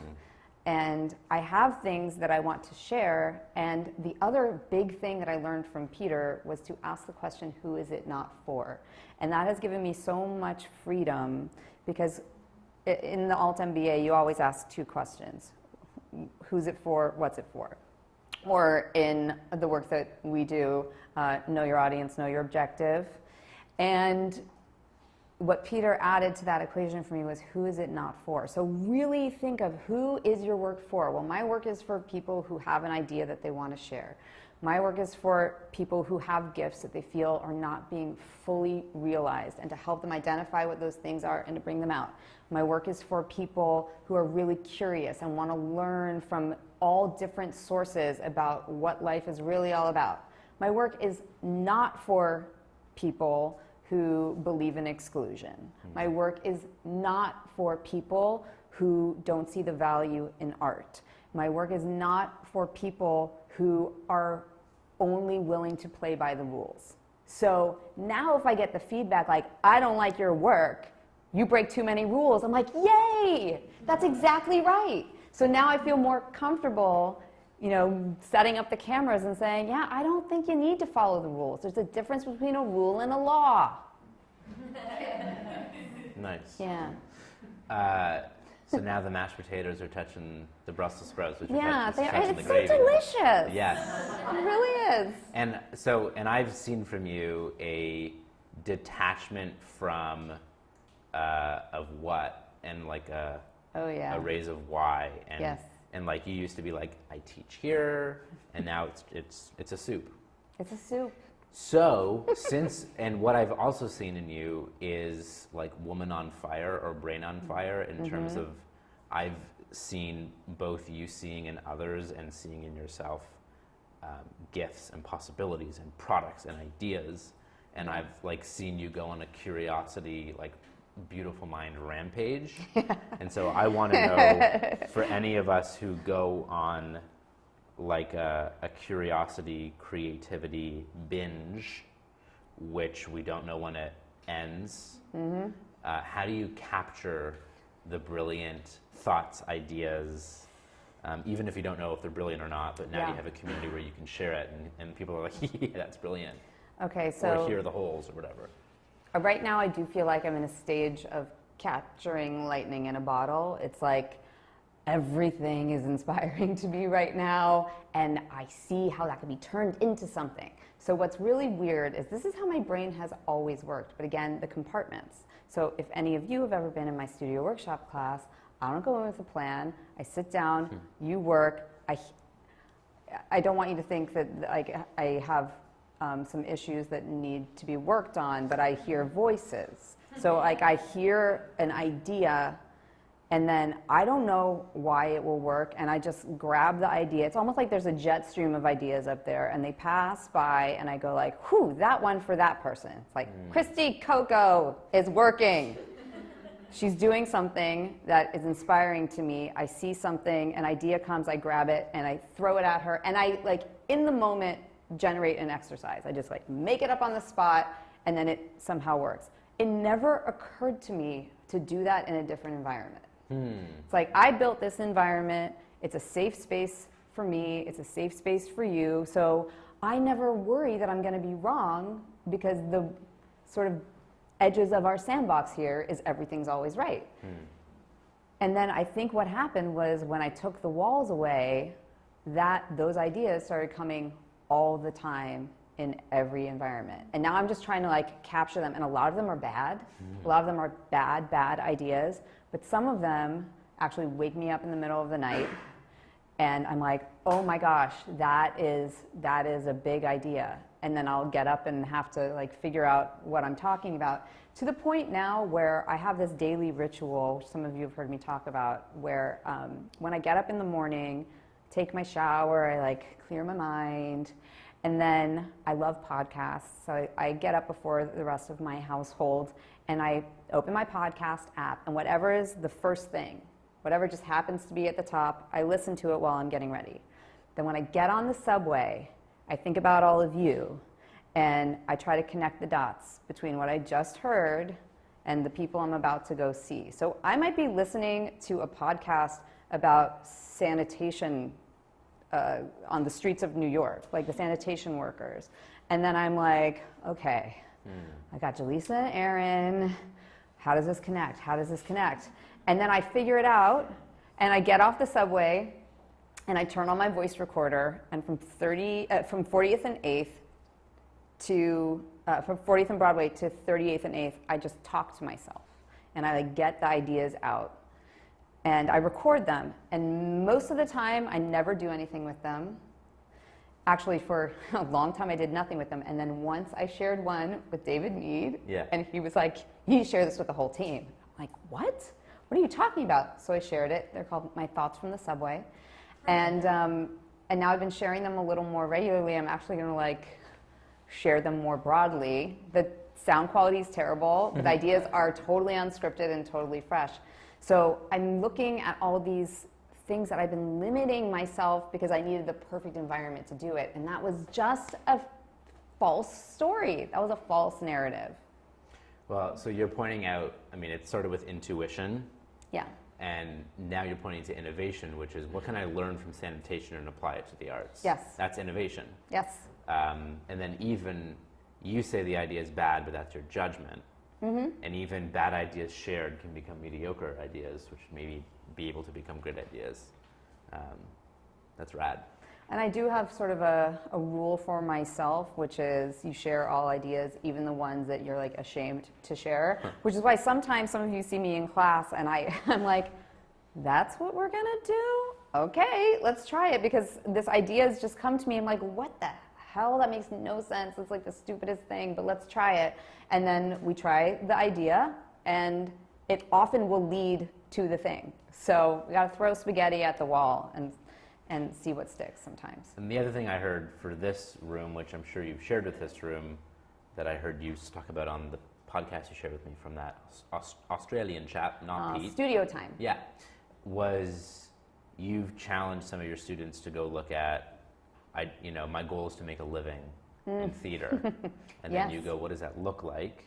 And I have things that I want to share, and the other big thing that I learned from Peter was to ask the question, who is it not for? And that has given me so much freedom, because in the Alt MBA, you always ask two questions. Who's it for? What's it for? Or in the work that we do, know your audience, know your objective. And what Peter added to that equation for me was, who is it not for? So really think of, who is your work for? Well, my work is for people who have an idea that they want to share. My work is for people who have gifts that they feel are not being fully realized, and to help them identify what those things are and to bring them out. My work is for people who are really curious and want to learn from all different sources about what life is really all about. My work is not for people who believe in exclusion. My work is not for people who don't see the value in art. My work is not for people who are only willing to play by the rules. So now if I get the feedback like, I don't like your work, you break too many rules, I'm like, yay, that's exactly right. So now I feel more comfortable, you know, setting up the cameras and saying, yeah, I don't think you need to follow the rules. There's a difference between a rule and a law. Nice. Yeah. So now the mashed potatoes are touching the Brussels sprouts, which Yeah, are touching the it's gravy. so delicious. Yes. It really is. And I've seen from you a detachment from of what, and like a raise of why, and Yes. and like you used to be like, I teach here, and now it's a soup. It's a soup. So and what I've also seen in you is like woman on fire or brain on fire in terms of, I've seen both you seeing in others and seeing in yourself gifts and possibilities and products and ideas, and I've like seen you go on a curiosity, like beautiful mind rampage. And so I want to know, for any of us who go on like a curiosity, creativity binge, which we don't know when it ends, how do you capture the brilliant thoughts, ideas, even if you don't know if they're brilliant or not, but now you have a community where you can share it, and people are like, yeah, that's brilliant. Okay, so or here are the holes, or whatever. Right now I do feel like I'm in a stage of capturing lightning in a bottle. It's like everything is inspiring to me right now, and I see how that can be turned into something. So what's really weird is this is how my brain has always worked, but again, the compartments. So if any of you have ever been in my studio workshop class, I don't go in with a plan. I sit down, you work. I don't want you to think that like I have some issues that need to be worked on, but I hear voices. So like I hear an idea, and then I don't know why it will work, and I just grab the idea. It's almost like there's a jet stream of ideas up there, and they pass by, and I go like, whew, that one for that person. It's like, Christy Coco is working. She's doing something that is inspiring to me. I see something, an idea comes, I grab it, and I throw it at her, and I, like, in the moment, generate an exercise. I just, like, make it up on the spot, and then it somehow works. It never occurred to me to do that in a different environment. It's like, I built this environment. It's a safe space for me. It's a safe space for you. So I never worry that I'm going to be wrong, because the sort of edges of our sandbox here is everything's always right. And then I think what happened was when I took the walls away, that those ideas started coming all the time in every environment. And now I'm just trying to like capture them, and a lot of them are bad. A lot of them are bad ideas, but some of them actually wake me up in the middle of the night, and I'm like, oh my gosh, that is a big idea. And then I'll get up and have to like figure out what I'm talking about, to the point now where I have this daily ritual, which some of you have heard me talk about, where when I get up in the morning, take my shower, I like clear my mind, and then I love podcasts, so I get up before the rest of my household, and I open my podcast app, and whatever is the first thing, whatever just happens to be at the top, I listen to it while I'm getting ready. Then when I get on the subway, I think about all of you, and I try to connect the dots between what I just heard and the people I'm about to go see. So I might be listening to a podcast about sanitation on the streets of New York, like the sanitation workers. And then I'm like, okay, I got Jaleesa and Aaron. How does this connect? How does this connect? And then I figure it out, and I get off the subway, and I turn on my voice recorder, and from 40th and 8th to, from 40th and Broadway to 38th and 8th, I just talk to myself, and I like get the ideas out. And I record them, and most of the time I never do anything with them. Actually, for a long time I did nothing with them, and then once I shared one with David Mead, and he was like, you share this with the whole team. I'm like, what? What are you talking about? So I shared it. They're called My Thoughts from the Subway. And now I've been sharing them a little more regularly. I'm actually going to like share them more broadly. The sound quality is terrible, but the ideas are totally unscripted and totally fresh. So I'm looking at all these things that I've been limiting myself because I needed the perfect environment to do it. And that was just a false story. That was a false narrative. Well, so you're pointing out, I mean, it started with intuition. Yeah. And now you're pointing to innovation, which is what can I learn from sanitation and apply it to the arts? Yes. That's innovation. Yes. And then even you say the idea is bad, but that's your judgment. And even bad ideas shared can become mediocre ideas, which maybe be able to become good ideas. That's rad. And I do have sort of a rule for myself, which is you share all ideas, even the ones that you're like ashamed to share, which is why sometimes some of you see me in class and I'm like, that's what we're gonna do? Okay, let's try it, because this idea has just come to me. I'm like, what the hell? That makes no sense. It's like the stupidest thing, but let's try it. And then we try the idea, and it often will lead to the thing. So we gotta throw spaghetti at the wall and see what sticks sometimes. And the other thing I heard for this room, which I'm sure you've shared with this room, that I heard you talk about on the podcast you shared with me from that Australian chap, not Pete. Studio time. Yeah, was you've challenged some of your students to go look at, my goal is to make a living in theater. And then you go, what does that look like?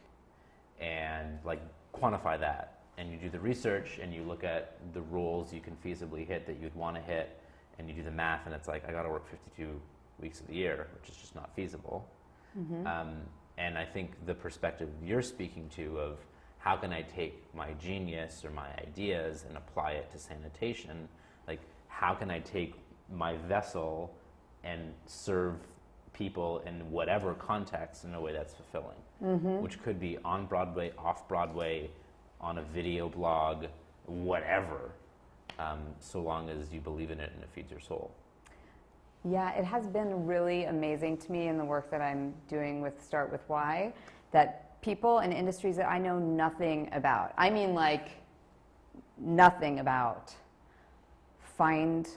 And like quantify that. And you do the research and you look at the roles you can feasibly hit that you'd want to hit, and you do the math, and it's like, I got to work 52 weeks of the year, which is just not feasible. And I think the perspective you're speaking to of how can I take my genius or my ideas and apply it to sanitation, like how can I take my vessel and serve people in whatever context in a way that's fulfilling, which could be on Broadway, off Broadway, on a video blog, whatever, so long as you believe in it and it feeds your soul. Yeah, it has been really amazing to me in the work that I'm doing with Start With Why, that people in industries that I know nothing about, I mean like nothing about, find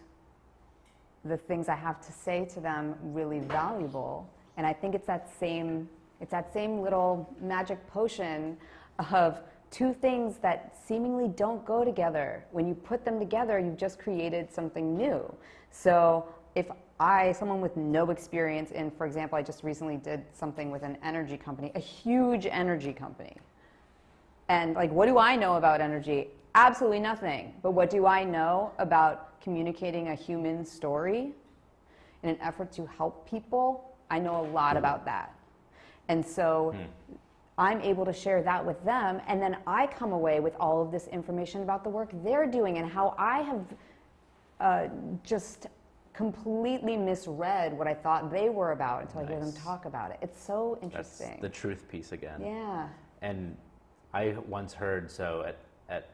the things I have to say to them really valuable. And I think it's that same little magic potion of two things that seemingly don't go together. When you put them together, you've just created something new. So if someone with no experience in, for example, I just recently did something with an energy company, a huge energy company. And like, what do I know about energy? Absolutely nothing. But what do I know about communicating a human story in an effort to help people? I know a lot about that. And so I'm able to share that with them, and then I come away with all of this information about the work they're doing and how I have just completely misread what I thought they were about until I hear them Nice. talk about it. It's so interesting. That's the truth piece again. Yeah. And I once heard, so at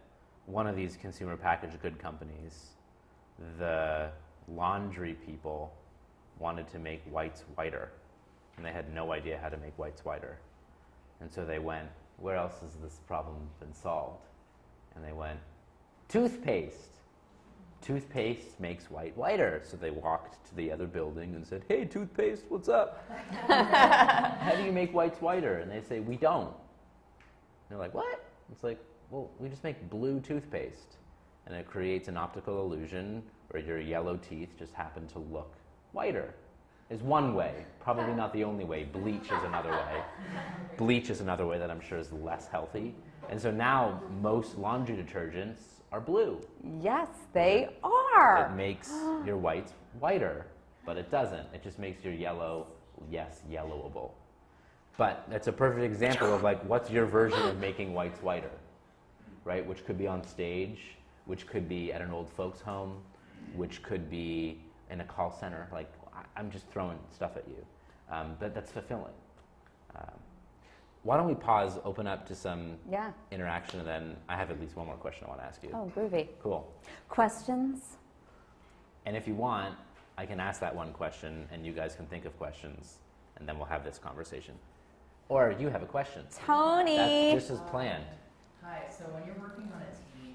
one of these consumer packaged good companies, the laundry people wanted to make whites whiter, and they had no idea how to make whites whiter. And so they went, where else has this problem been solved? And they went, toothpaste. Toothpaste makes white whiter. So they walked to the other building and said, hey, toothpaste, what's up? How do you make whites whiter? And they say, we don't. And they're like, what? It's like, well, we just make blue toothpaste. And it creates an optical illusion where your yellow teeth just happen to look whiter. Is one way, probably not the only way. Bleach is another way. Bleach is another way that I'm sure is less healthy. And so now most laundry detergents are blue. Yes, they are. It makes your whites whiter, but it doesn't. It just makes your yellow, yes, yellowable. But that's a perfect example of like, what's your version of making whites whiter, right? Which could be on stage, which could be at an old folks home, which could be in a call center. Like, I'm just throwing stuff at you. But that's fulfilling. Why don't we pause, open up to some interaction, and then I have at least one more question I want to ask you. Oh, groovy. Cool. Questions? And if you want, I can ask that one question, and you guys can think of questions, and then we'll have this conversation. Or you have a question. Tony! That's just as planned. Hi, so when you're working on a team,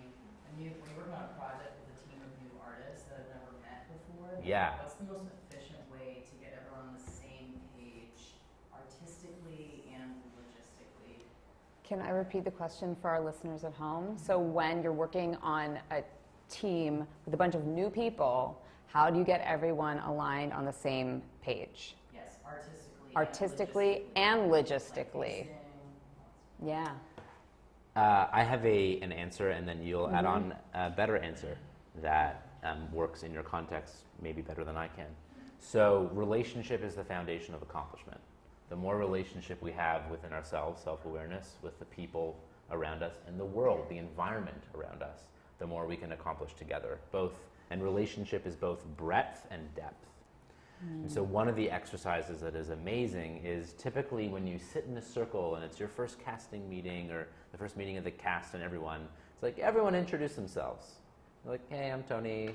when you're working on a project with a team of new artists that have never met before, Yeah. what's the most efficient way to get everyone on the same page, artistically and logistically? Can I repeat the question for our listeners at home? So when you're working on a team with a bunch of new people, how do you get everyone aligned on the same page? Yes, Artistically and logistically. Yeah. I have an answer, and then you'll add on a better answer that works in your context maybe better than I can. So relationship is the foundation of accomplishment. The more relationship we have within ourselves, self-awareness, with the people around us and the world, the environment around us, the more we can accomplish together. And relationship is both breadth and depth. And so one of the exercises that is amazing is typically when you sit in a circle and it's your first casting meeting or the first meeting of the cast and everyone, it's like everyone introduce themselves. They're like, hey, I'm Tony,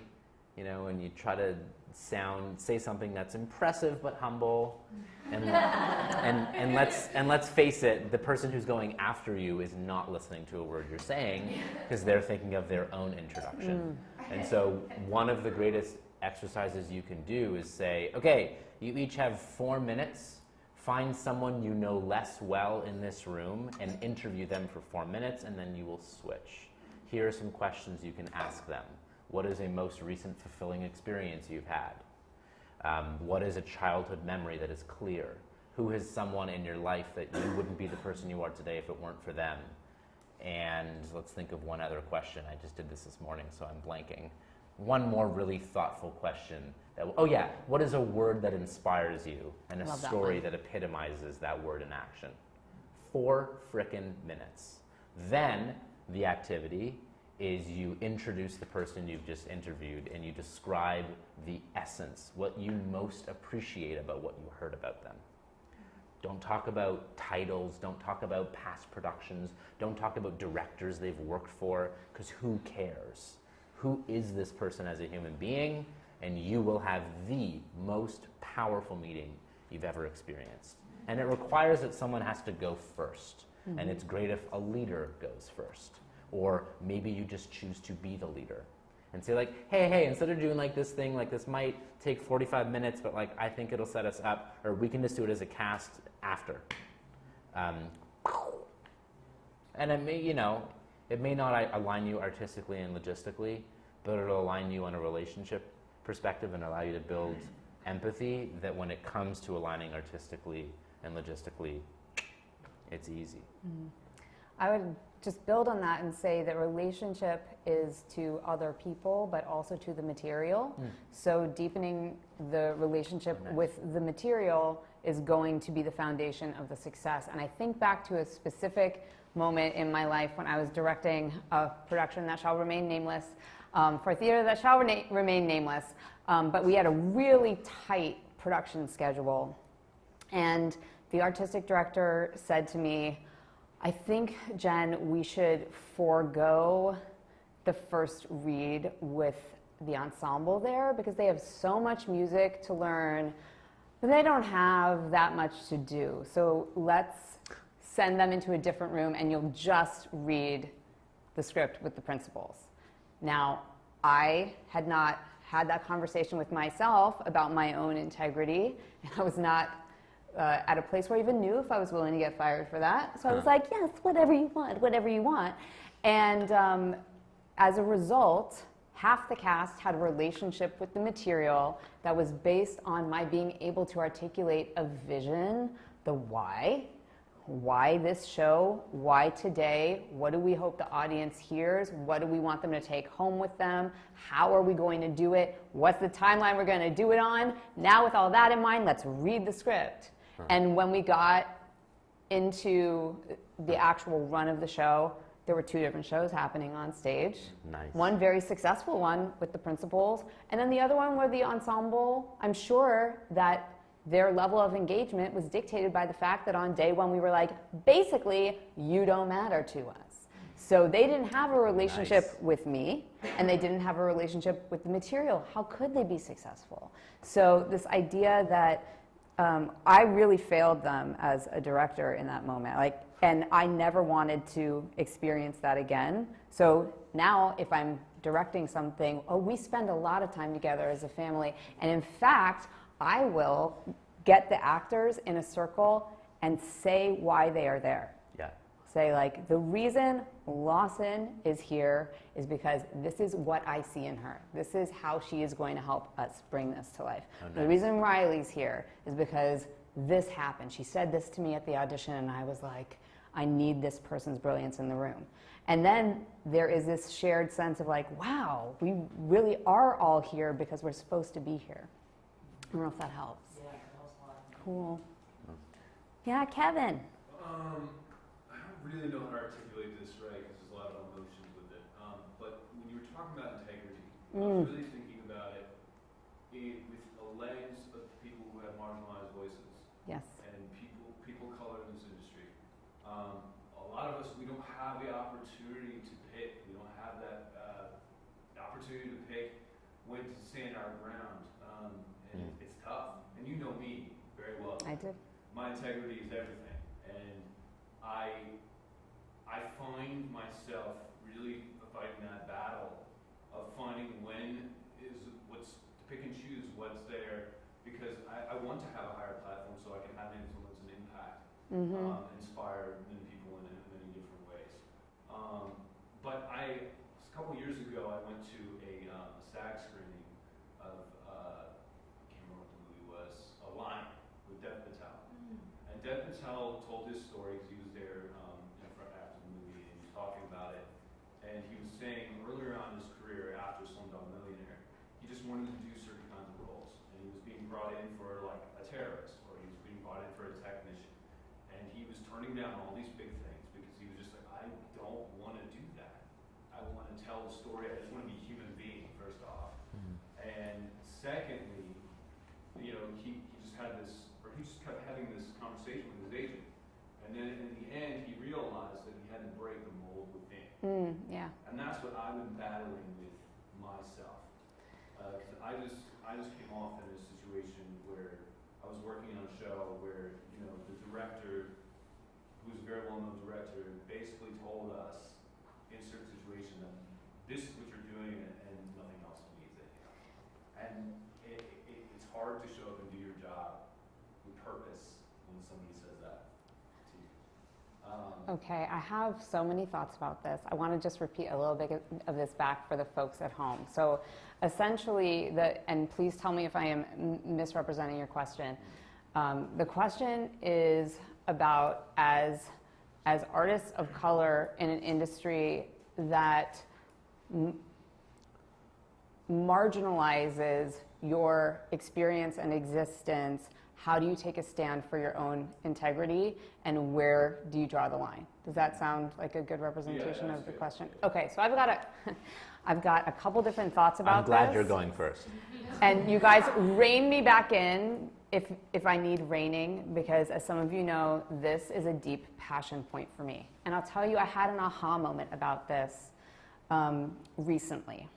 and you try to say something that's impressive but humble. And let's face it, the person who's going after you is not listening to a word you're saying because they're thinking of their own introduction. And so one of the greatest exercises you can do is say, okay, you each have 4 minutes, find someone you know less well in this room and interview them for 4 minutes, and then you will switch. Here are some questions you can ask them. What is a most recent fulfilling experience you've had? What is a childhood memory that is clear? Who is someone in your life that you wouldn't be the person you are today if it weren't for them? And let's think of one other question. I just did this morning, so I'm blanking. One more really thoughtful question. What is a word that inspires you and a story that epitomizes that word in action? 4 frickin' minutes. Then the activity is you introduce the person you've just interviewed and you describe the essence, what you most appreciate about what you heard about them. Don't talk about titles, don't talk about past productions, don't talk about directors they've worked for, because who cares? Who is this person as a human being? And you will have the most powerful meeting you've ever experienced. And it requires that someone has to go first. And it's great if a leader goes first. Or maybe you just choose to be the leader. And say like, hey, instead of doing like this thing, like this might take 45 minutes, but like I think it'll set us up, or we can just do it as a cast after. And it may, it may not align you artistically and logistically, but it'll align you on a relationship perspective and allow you to build empathy that when it comes to aligning artistically and logistically, it's easy. I would just build on that and say that relationship is to other people, but also to the material. So deepening the relationship with the material is going to be the foundation of the success. And I think back to a specific moment in my life when I was directing a production that shall remain nameless for a theater that shall remain nameless. But we had a really tight production schedule. And the artistic director said to me, I think, Jen, we should forego the first read with the ensemble there because they have so much music to learn, but they don't have that much to do. So let's send them into a different room and you'll just read the script with the principals. Now, I had not had that conversation with myself about my own integrity, and I was not at a place where I even knew if I was willing to get fired for that. So I was like, yes, whatever you want, whatever you want. And as a result, half the cast had a relationship with the material that was based on my being able to articulate a vision, the why this show, why today, what do we hope the audience hears, what do we want them to take home with them, how are we going to do it, what's the timeline we're going to do it on. Now with all that in mind, let's read the script. And when we got into the actual run of the show, there were 2 different shows happening on stage. Nice. One very successful one with the principals, and then the other one where the ensemble, I'm sure that their level of engagement was dictated by the fact that on day 1 we were like, basically, you don't matter to us. So they didn't have a relationship with me, and they didn't have a relationship with the material. How could they be successful? So this idea that I really failed them as a director in that moment. And I never wanted to experience that again. So now if I'm directing something, we spend a lot of time together as a family. And in fact, I will get the actors in a circle and say why they are there. Yeah. Say the reason Lawson is here is because this is what I see in her. This is how she is going to help us bring this to life. Oh, nice. The reason Riley's here is because this happened. She said this to me at the audition and I was like, I need this person's brilliance in the room. And then there is this shared sense of wow, we really are all here because we're supposed to be here. I don't know if that helps. Yeah, that helps a lot. Cool. Yeah, Kevin. I don't really know how to articulate this right because there's a lot of emotions with it. But when you were talking about integrity, I was really thinking about it with a lens of people who have marginalized voices. Yes. And people of color in this industry. A lot of us, we don't have the opportunity to pick. We don't have that opportunity to pick when to stand our ground. And it's tough. And you know me very well. I did. My integrity is everything. And I find myself really fighting that battle of finding what's to pick and choose what's there, because I want to have a higher platform so I can have influence and impact, inspire many people in many different ways. But a couple years ago, I went to a SAG screening of, I can't remember what the movie was, A Lion with Dev Patel. And Dev Patel told his story because he was there after the movie and he was talking about it. And he was saying earlier on in his career, after Slumdog Millionaire, he just wanted to do certain kinds of roles. And he was being brought in for a terrorist, or he was being brought in for a technician. And he was turning down all these big things because he was just like, I don't want to do that. I want to tell the story. I just want to be a human being, first off. And secondly, he just had this, or he just kept having this conversation with his agent. And then in the end, he realized that he had to break the mold within. Yeah. And that's what I've been battling with myself. Because I just came off in a situation where I was working on a show where, the director, who's a very well-known director, basically told us in a certain situation that this is what you're doing and nothing else needs it. And it's hard to show up and do your job with purpose when somebody says that to you. Okay, I have so many thoughts about this. I want to just repeat a little bit of this back for the folks at home. So essentially, and please tell me if I am misrepresenting your question. The question is about as artists of color in an industry that marginalizes your experience and existence how do you take a stand for your own integrity, and where do you draw the line? Does that sound like a good representation of the question? Okay, so I've got a couple different thoughts about I'm glad this. you're going first. And you guys rein me back in if I need reining, because as some of you know, this is a deep passion point for me. And I'll tell you, I had an aha moment about this recently.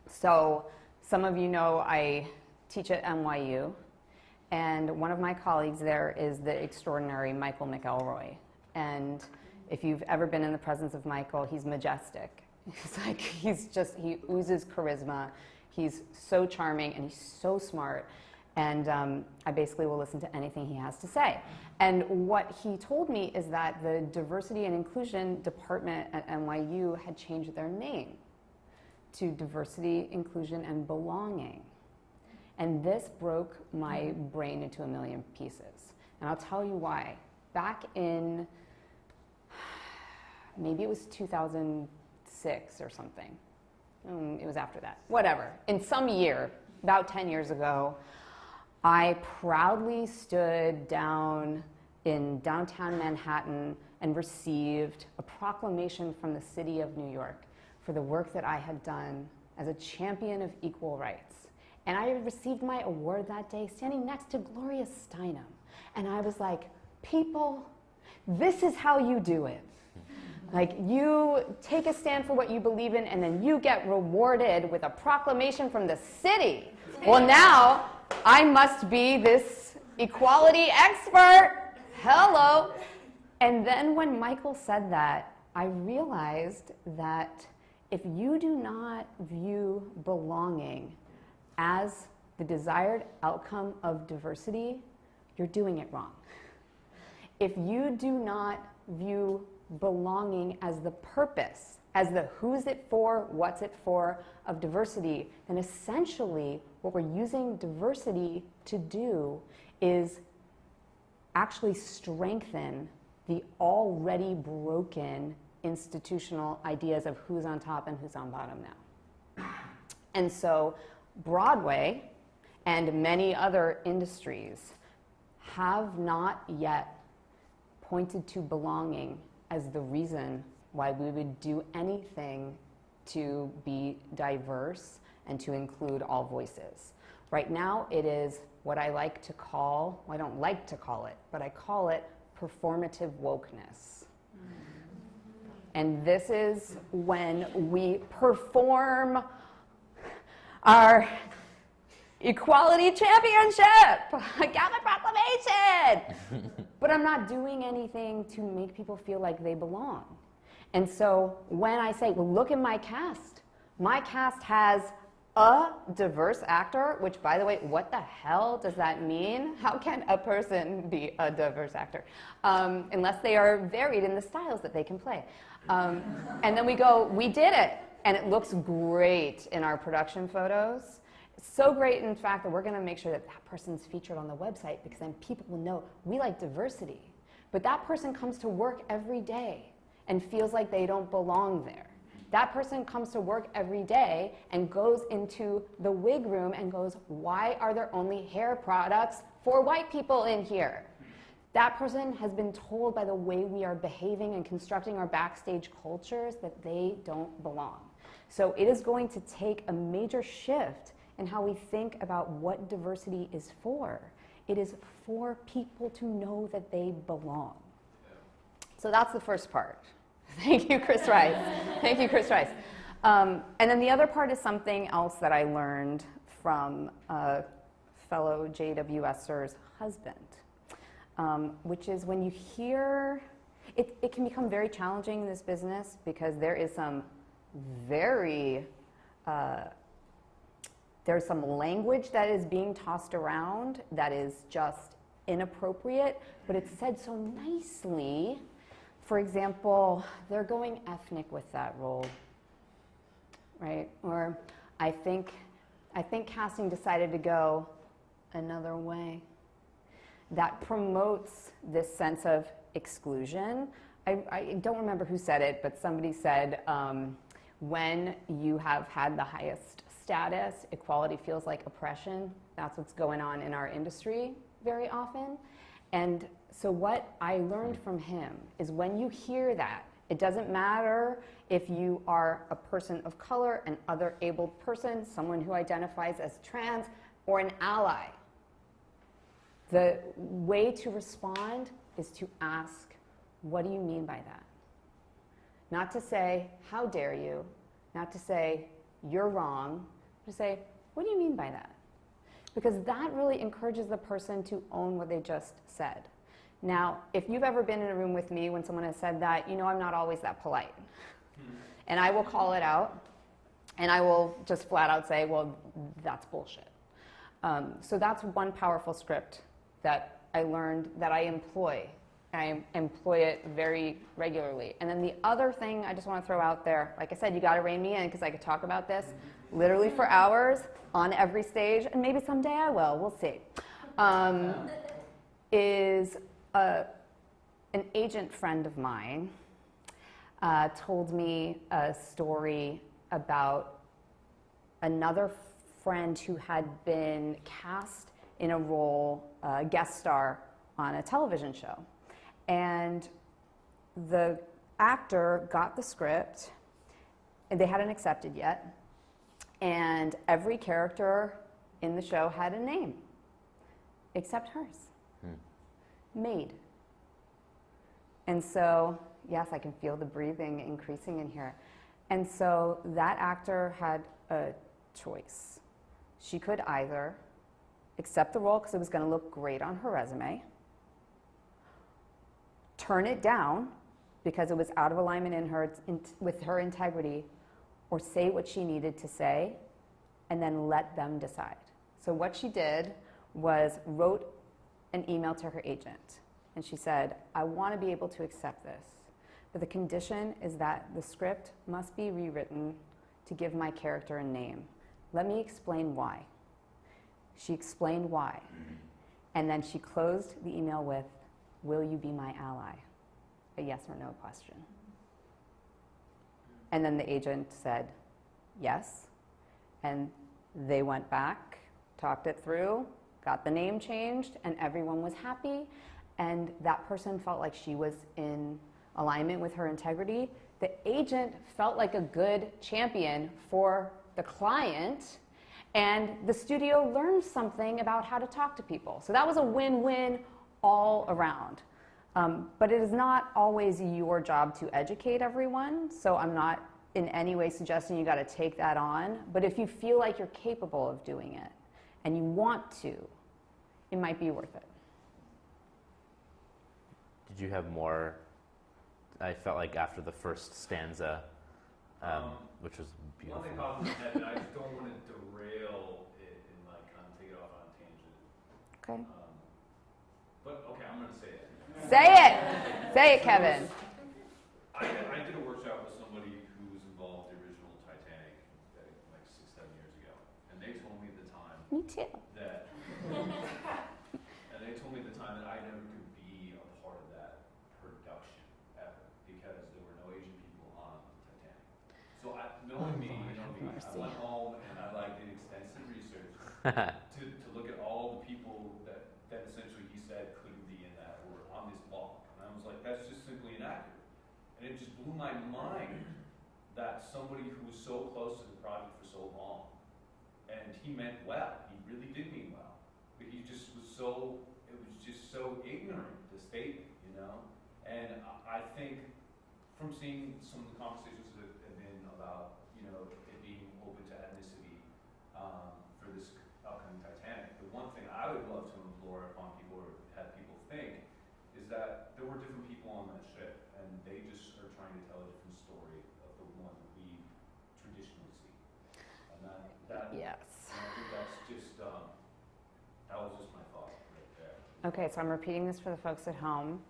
So some of you know I teach at NYU, and one of my colleagues there is the extraordinary Michael McElroy. And if you've ever been in the presence of Michael, he's majestic. He oozes charisma. He's so charming, and he's so smart. And I basically will listen to anything he has to say. And what he told me is that the diversity and inclusion department at NYU had changed their name to diversity, inclusion, and belonging. And this broke my brain into a million pieces. And I'll tell you why. Back in, maybe it was 2006 or something. It was after that. Whatever. In some year, about 10 years ago, I proudly stood down in downtown Manhattan and received a proclamation from the city of New York for the work that I had done as a champion of equal rights. And I received my award that day standing next to Gloria Steinem. And I was like, people, this is how you do it. Like, you take a stand for what you believe in, and then you get rewarded with a proclamation from the city. Well, now I must be this equality expert. Hello. And then when Michael said that, I realized that if you do not view belonging as the desired outcome of diversity, you're doing it wrong. If you do not view belonging as the purpose, as the who's it for, what's it for of diversity, then essentially what we're using diversity to do is actually strengthen the already broken institutional ideas of who's on top and who's on bottom now. And so Broadway and many other industries have not yet pointed to belonging as the reason why we would do anything to be diverse and to include all voices. Right now, it is what I like to call, well, I don't like to call it, but I call it performative wokeness. And this is when we perform our equality championship, Gallup proclamation. But I'm not doing anything to make people feel like they belong. And so when I say, well, look at my cast has a diverse actor, which, by the way, what the hell does that mean? How can a person be a diverse actor? Unless they are varied in the styles that they can play. And then we go, we did it. And it looks great in our production photos. So great, in fact, that we're going to make sure that that person's featured on the website, because then people will know we like diversity. But that person comes to work every day and feels like they don't belong there. That person comes to work every day and goes into the wig room and goes, why are there only hair products for white people in here? That person has been told by the way we are behaving and constructing our backstage cultures that they don't belong. So it is going to take a major shift in how we think about what diversity is for. It is for people to know that they belong. So that's the first part. Thank you, Chris Rice. Thank you, Chris Rice. And then the other part is something else that I learned from a fellow JWSer's husband, which is when you hear, it can become very challenging in this business because there is some very, there's some language that is being tossed around that is just inappropriate, but it's said so nicely. For example, they're going ethnic with that role, right? Or I think casting decided to go another way. That promotes this sense of exclusion. I don't remember who said it, but somebody said, when you have had the highest status, equality feels like oppression. That's what's going on in our industry. very often. And so what I learned from him is when you hear that, it doesn't matter if you are a person of color, an other abled person, someone who identifies as trans, or an ally. The way to respond is to ask, what do you mean by that? Not to say, how dare you? Not to say, you're wrong. To say, what do you mean by that? Because that really encourages the person to own what they just said. Now, if you've ever been in a room with me when someone has said that, you know I'm not always that polite. And I will call it out, and I will just flat out say, well, that's bullshit. So that's one powerful script that I learned that I employ. I employ it very regularly. And then the other thing I just want to throw out there, like I said, you got to rein me in because I could talk about this literally for hours on every stage, and maybe someday I will. We'll see. Is an agent friend of mine told me a story about another friend who had been cast in a role, guest star on a television show. And the actor got the script, and they hadn't accepted yet, and every character in the show had a name, except hers. Maid. And so, yes, I can feel the breathing increasing in here. And so that actor had a choice. She could either accept the role because it was going to look great on her resume, turn it down because it was out of alignment with her integrity, or say what she needed to say and then let them decide. So what she did was wrote an email to her agent, and she said, I want to be able to accept this, but the condition is that the script must be rewritten to give my character a name. Let me explain why. She explained why, and then she closed the email with, will you be my ally? A yes or no question. And then the agent said, yes, and they went back, talked it through, got the name changed, and everyone was happy, and that person felt like she was in alignment with her integrity. The agent felt like a good champion for the client, and the studio learned something about how to talk to people. So that was a win-win all around. But it is not always your job to educate everyone, so I'm not in any way suggesting you got to take that on, but if you feel like you're capable of doing it, and you want to, it might be worth it. Did you have more? I felt like after the first stanza, which was beautiful. One thing off the head, I just don't want to derail it and like kind of take it off on a tangent. Okay. But okay, I'm going to say it. Say it! Say it, Kevin. I did a workshop with somebody who was involved in the original Titanic like 6-7 years ago, and they told me at the time Me too. that I never could be a part of that production ever because there were no Asian people on Titanic. So knowing me, I went home and I did extensive research to look at all the people that essentially he said couldn't be in that or on this log, and I was like, that's just simply inaccurate. And it just blew my mind that somebody who was so close to the project for so long, and he meant well, he really did mean well, but he just was so, it was just so ignorant, the statement, And I think from seeing some of the conversations that have been about, it being open to ethnicity for this upcoming Titanic, the one thing I would love to implore upon people or have people think is that there were different people on that ship, and they just are trying to tell a different story of the one that we traditionally see. And that Yes. and I think that's just, that was just my thought right there. Okay, so I'm repeating this for the folks at home.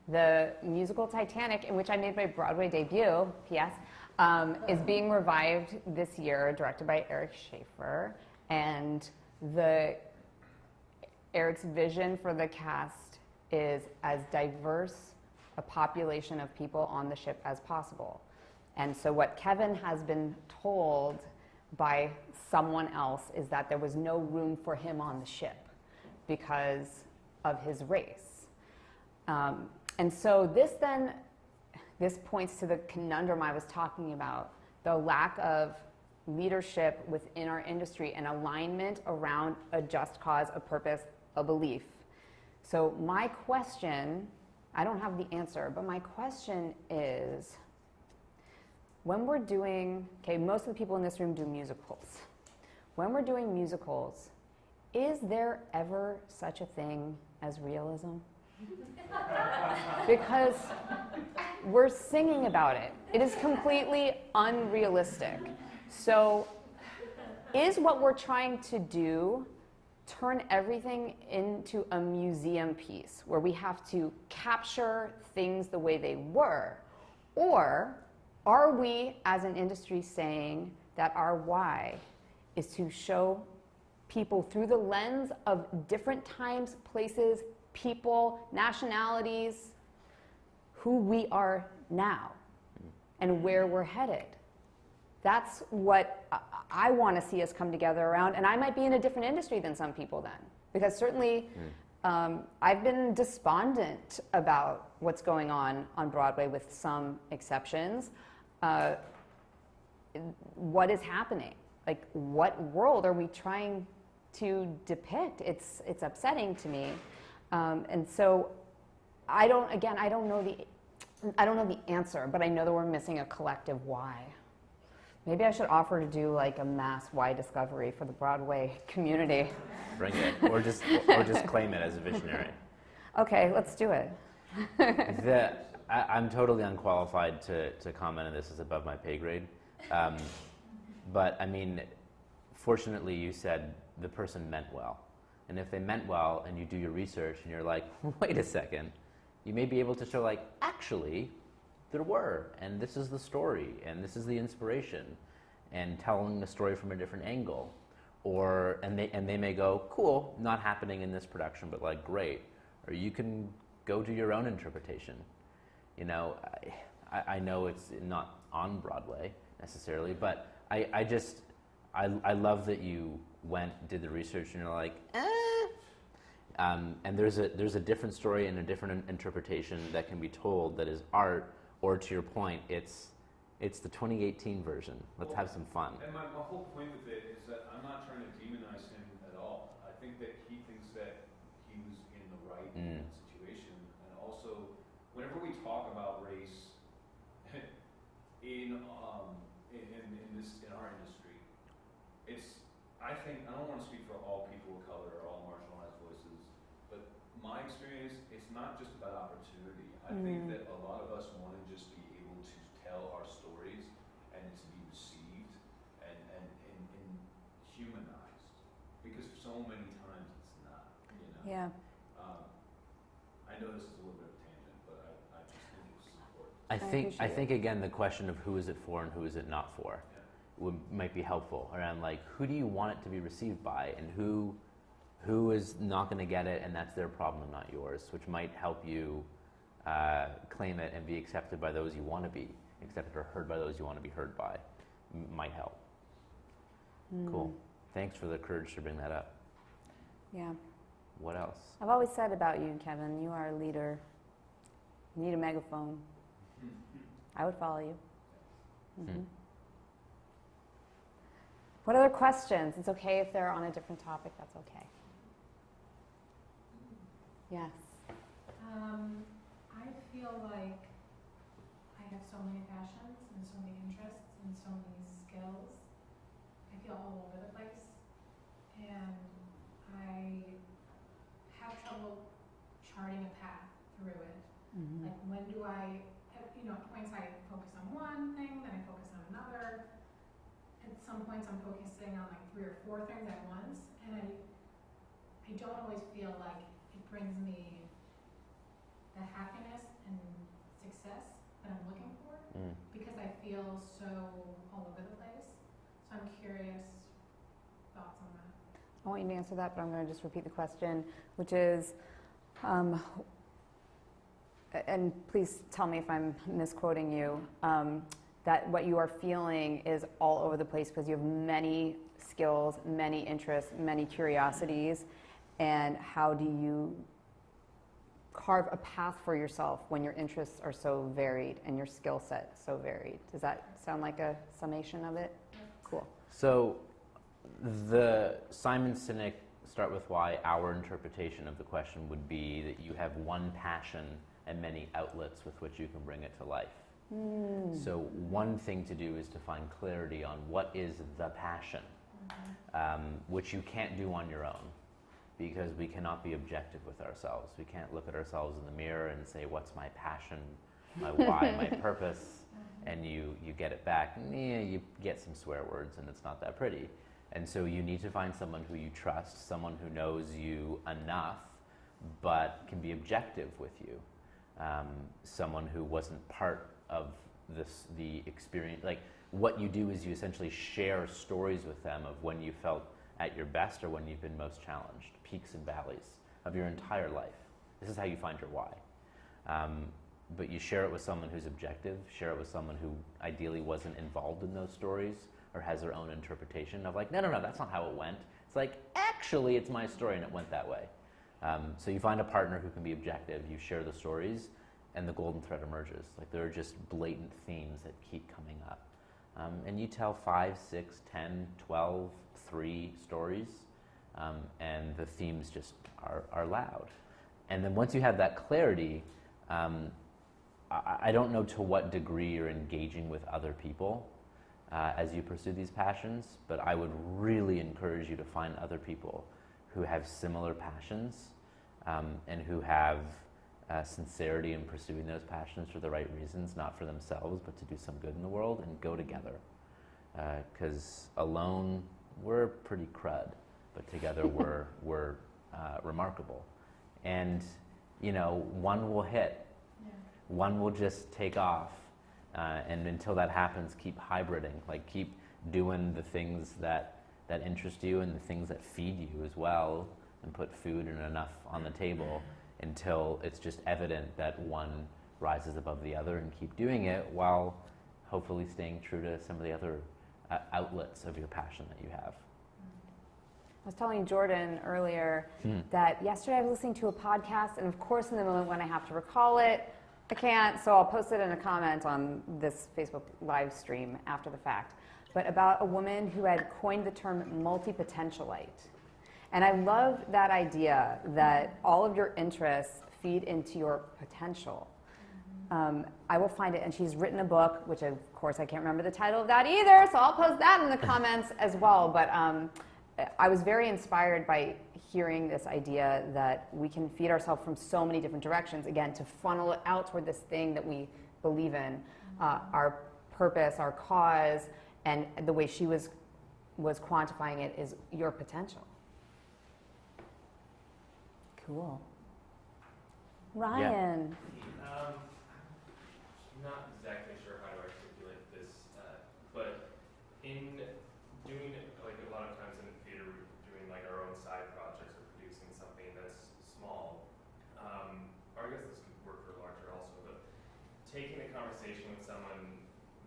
The musical Titanic, in which I made my Broadway debut, P.S., is being revived this year, directed by Eric Schaefer. And Eric's vision for the cast is as diverse a population of people on the ship as possible. And so what Kevin has been told by someone else is that there was no room for him on the ship because of his race. And so this points to the conundrum I was talking about, the lack of leadership within our industry and alignment around a just cause, a purpose, a belief. So my question, I don't have the answer, but my question is, when we're doing, okay, most of the people in this room do musicals. When we're doing musicals, is there ever such a thing as realism? Because we're singing about it. It is completely unrealistic. So is what we're trying to do turn everything into a museum piece where we have to capture things the way they were? Or are we, as an industry, saying that our why is to show people through the lens of different times, places, people, nationalities, who we are now and where we're headed? That's what I want to see us come together around. And I might be in a different industry than some people then. Because certainly I've been despondent about what's going on Broadway with some exceptions. What is happening? Like, what world are we trying to depict? It's upsetting to me. And so I don't know the answer, but I know that we're missing a collective why. Maybe I should offer to do like a mass why discovery for the Broadway community. Bring it, or just claim it as a visionary. Okay, let's do it. I'm totally unqualified to comment on this. It's above my pay grade. But I mean, fortunately, you said the person meant well. And if they meant well and you do your research and you're like, wait a second, you may be able to show like, actually, there were, and this is the story, and this is the inspiration, and telling the story from a different angle. And they may go, cool, not happening in this production, but like, great. Or you can go do your own interpretation. You know, I know it's not on Broadway necessarily, but I love that you did the research, and you're like, and there's a different story and a different interpretation that can be told that is art, or to your point, it's the 2018 version. Let's have some fun. And my whole point with it is that I'm not trying to demonize him at all. I think that he thinks that he was in the right in that situation. And also, whenever we talk about race in our industry, I don't want to speak for all people of color or all marginalized voices, but my experience, it's not just about opportunity. I think that a lot of us want to just be able to tell our stories and to be received and humanized, because so many times it's not, you know? Yeah. I know this is a little bit of a tangent, but I just think it's important. I think again, the question of who is it for and who is it not for might be helpful around, like, who do you want it to be received by, and who is not going to get it, and that's their problem, not yours, which might help you claim it and be accepted by those you want to be accepted, or heard by those you want to be heard by. Might help. Cool. Thanks for the courage to bring that up. Yeah. What else? I've always said about you, Kevin, you are a leader. You need a megaphone. I would follow you. What other questions? It's okay if they're on a different topic, that's okay. Yes. I feel like I have so many passions and so many interests and so many skills. I feel all over the place. And I have trouble charting a path through it. Like, when do at points I focus on one thing, then I focus on another. At some points I'm focusing on like 3 or 4 things at once, and I don't always feel like it brings me the happiness and success that I'm looking for, because I feel so all over the place. So I'm curious, thoughts on that? I want you to answer that, but I'm going to just repeat the question, which is, and please tell me if I'm misquoting you, that what you are feeling is all over the place because you have many skills, many interests, many curiosities, and how do you carve a path for yourself when your interests are so varied and your skill set so varied. Does that sound like a summation of it? Cool. So the Simon Sinek Start With Why, our interpretation of the question would be that you have one passion and many outlets with which you can bring it to life. So one thing to do is to find clarity on what is the passion, which you can't do on your own, because we cannot be objective with ourselves. We can't look at ourselves in the mirror and say, what's my passion, my why, my purpose, and you get it back. You get some swear words and it's not that pretty. And so you need to find someone who you trust, someone who knows you enough, but can be objective with you. Someone who wasn't part of the experience. Like, what you do is you essentially share stories with them of when you felt at your best or when you've been most challenged, peaks and valleys of your entire life. This is how you find your why. But you share it with someone who's objective, share it with someone who ideally wasn't involved in those stories or has their own interpretation of like, no, that's not how it went. It's like, actually, it's my story and it went that way. So you find a partner who can be objective, you share the stories, and the golden thread emerges. Like, there are just blatant themes that keep coming up. And you tell 5, 6, 10, 12, 3 stories, and the themes just are loud. And then once you have that clarity, I don't know to what degree you're engaging with other people as you pursue these passions, but I would really encourage you to find other people who have similar passions and who have sincerity in pursuing those passions for the right reasons, not for themselves, but to do some good in the world, and go together. Because alone, we're pretty crud, but together we're remarkable. And, one will hit. Yeah. One will just take off. And until that happens, keep hybriding. Like, keep doing the things that interest you and the things that feed you as well, and put food and enough on the table until it's just evident that one rises above the other, and keep doing it while hopefully staying true to some of the other outlets of your passion that you have. I was telling Jordan earlier that yesterday I was listening to a podcast, and of course in the moment when I have to recall it, I can't, so I'll post it in a comment on this Facebook live stream after the fact, but about a woman who had coined the term multi-potentialite. And I love that idea that all of your interests feed into your potential. I will find it, and she's written a book, which of course I can't remember the title of that either, so I'll post that in the comments as well. But I was very inspired by hearing this idea that we can feed ourselves from so many different directions, again, to funnel it out toward this thing that we believe in, our purpose, our cause, and the way she was quantifying it is your potential. Cool. Ryan. I'm not exactly sure how to articulate this, but in doing it, like a lot of times in the theater, we're doing like our own side projects or producing something that's small. Or I guess this could work for larger also, but taking a conversation with someone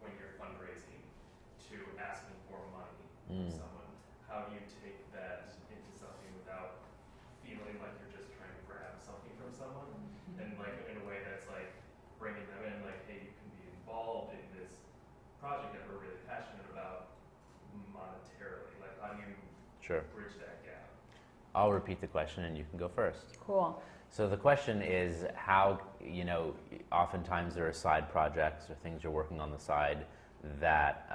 when you're fundraising to asking for money from someone, how do you take that into something without feeling like you're just trying to grab something from someone, and like in a way that's like bringing them in, like, hey, you can be involved in this project that we're really passionate about monetarily. Like, how do you bridge that gap? I'll repeat the question and you can go first. Cool. So the question is how, oftentimes there are side projects or things you're working on the side that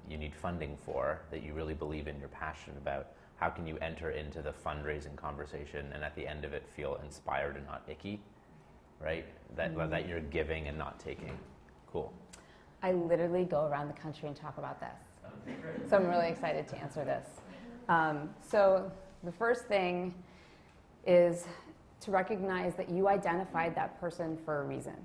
you need funding for, that you really believe in, you're passionate about. How can you enter into the fundraising conversation and at the end of it feel inspired and not icky, right? That you're giving and not taking. Cool. I literally go around the country and talk about this. So I'm really excited to answer this. So the first thing is to recognize that you identified that person for a reason.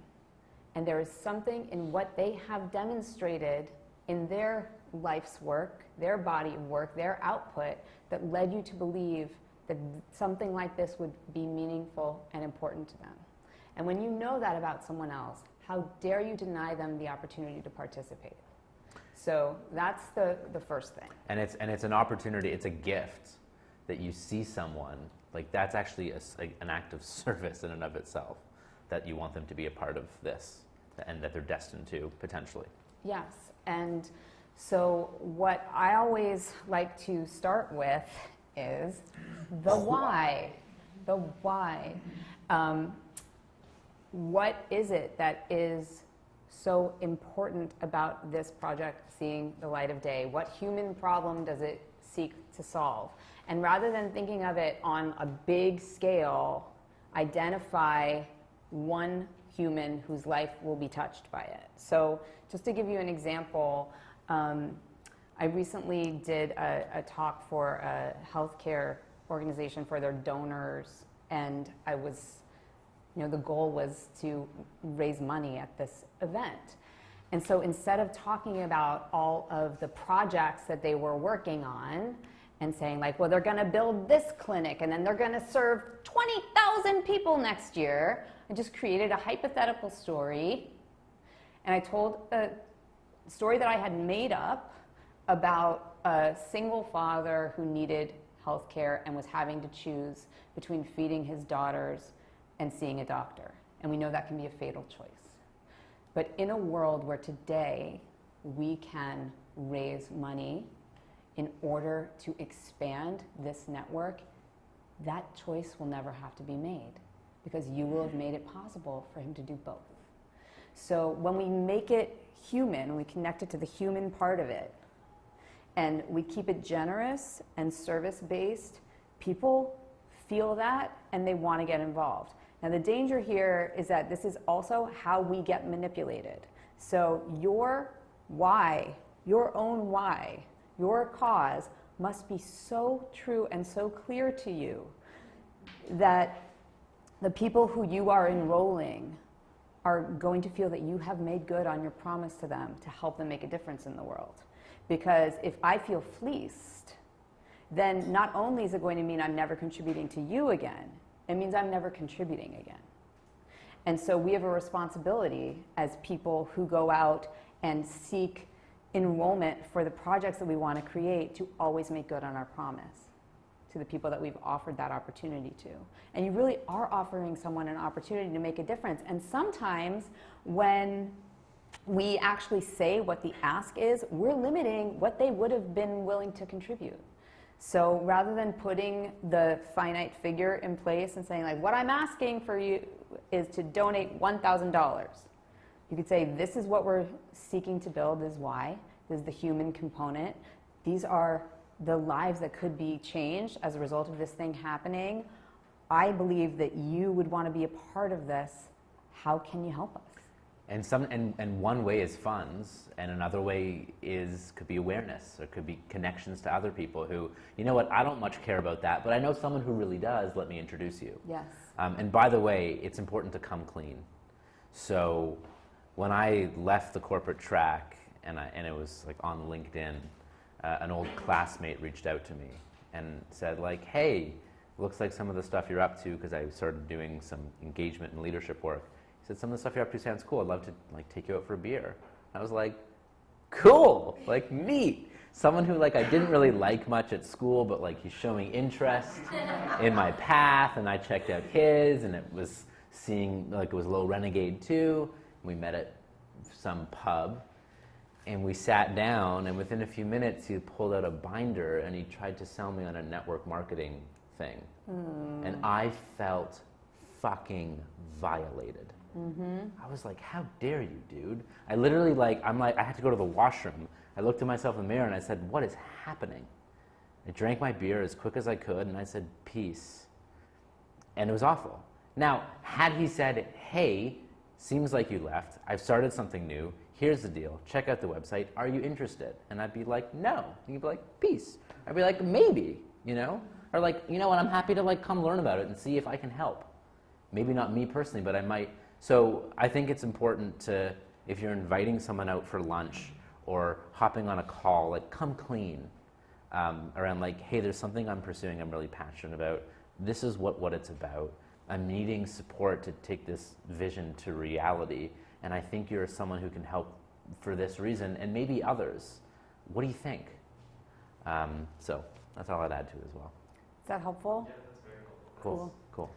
And there is something in what they have demonstrated in their life's work, their body of work, their output, that led you to believe that something like this would be meaningful and important to them. And when you know that about someone else, how dare you deny them the opportunity to participate? So that's the first thing. And it's an opportunity, it's a gift that you see someone, Like that's actually an act of service in and of itself, that you want them to be a part of this and that they're destined to potentially. Yes, and so what I always like to start with is the why. The why. What is it that is so important about this project seeing the light of day? What human problem does it seek to solve? And rather than thinking of it on a big scale, identify one human whose life will be touched by it. So just to give you an example, I recently did a talk for a healthcare organization for their donors, and the goal was to raise money at this event. And so instead of talking about all of the projects that they were working on and saying like, well, they're going to build this clinic and then they're going to serve 20,000 people next year, I just created a hypothetical story. And I told a story that I had made up about a single father who needed health care and was having to choose between feeding his daughters and seeing a doctor. And we know that can be a fatal choice. But in a world where today we can raise money in order to expand this network, that choice will never have to be made because you will have made it possible for him to do both. So when we make it human, we connect it to the human part of it, and we keep it generous and service-based, people feel that and they want to get involved. Now the danger here is that this is also how we get manipulated. So your why, your own why, your cause must be so true and so clear to you that the people who you are enrolling are going to feel that you have made good on your promise to them to help them make a difference in the world. Because if I feel fleeced, then not only is it going to mean I'm never contributing to you again, it means I'm never contributing again. And so we have a responsibility as people who go out and seek enrollment for the projects that we want to create to always make good on our promise to the people that we've offered that opportunity to. And you really are offering someone an opportunity to make a difference. And sometimes when we actually say what the ask is, we're limiting what they would have been willing to contribute. So rather than putting the finite figure in place and saying like, what I'm asking for you is to donate $1,000. You could say, this is what we're seeking to build, this is why, this is the human component. These are the lives that could be changed as a result of this thing happening. I believe that you would want to be a part of this. How can you help us? And one way is funds, and another way could be awareness, or could be connections to other people who, you know what, I don't much care about that, but I know someone who really does, let me introduce you. Yes. And by the way, it's important to come clean. So when I left the corporate track, and it was like on LinkedIn, an old classmate reached out to me and said like, hey, looks like some of the stuff you're up to, because I started doing some engagement and leadership work. He said, some of the stuff you're up to sounds cool. I'd love to like take you out for a beer. I was like, cool, like neat. Someone who like I didn't really like much at school, but like he's showing interest in my path, and I checked out his, and it was it was a little renegade too. We met at some pub, and we sat down, and within a few minutes he pulled out a binder and he tried to sell me on a network marketing thing. And I felt fucking violated. I was like, how dare you, dude? I literally I had to go to the washroom. I looked at myself in the mirror and I said, what is happening? I drank my beer as quick as I could and I said, peace. And it was awful. Now, had he said, hey, seems like you left. I've started something new. Here's the deal. Check out the website. Are you interested? And I'd be like, no. And he'd be like, peace. I'd be like, maybe, Or like, you know what, I'm happy to like come learn about it and see if I can help. Maybe not me personally, but I might. So I think it's important to, if you're inviting someone out for lunch or hopping on a call, like come clean around like, hey, there's something I'm pursuing I'm really passionate about. This is what it's about. I'm needing support to take this vision to reality. And I think you're someone who can help for this reason and maybe others. What do you think? So that's all I'd add to it as well. Is that helpful? Yeah, that's very helpful. Cool. Cool.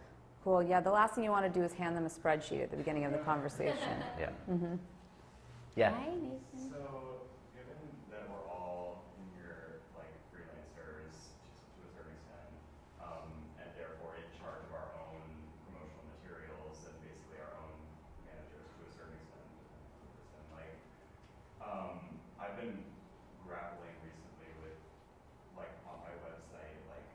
Cool. Yeah, the last thing you want to do is hand them a spreadsheet at the beginning of the conversation. Yeah. Mm-hmm. Yeah. Hi, Nathan. So, given that we're all in here like freelancers to a certain extent, and therefore in charge of our own promotional materials and basically our own managers to a certain extent, and like, I've been grappling recently with like on my website like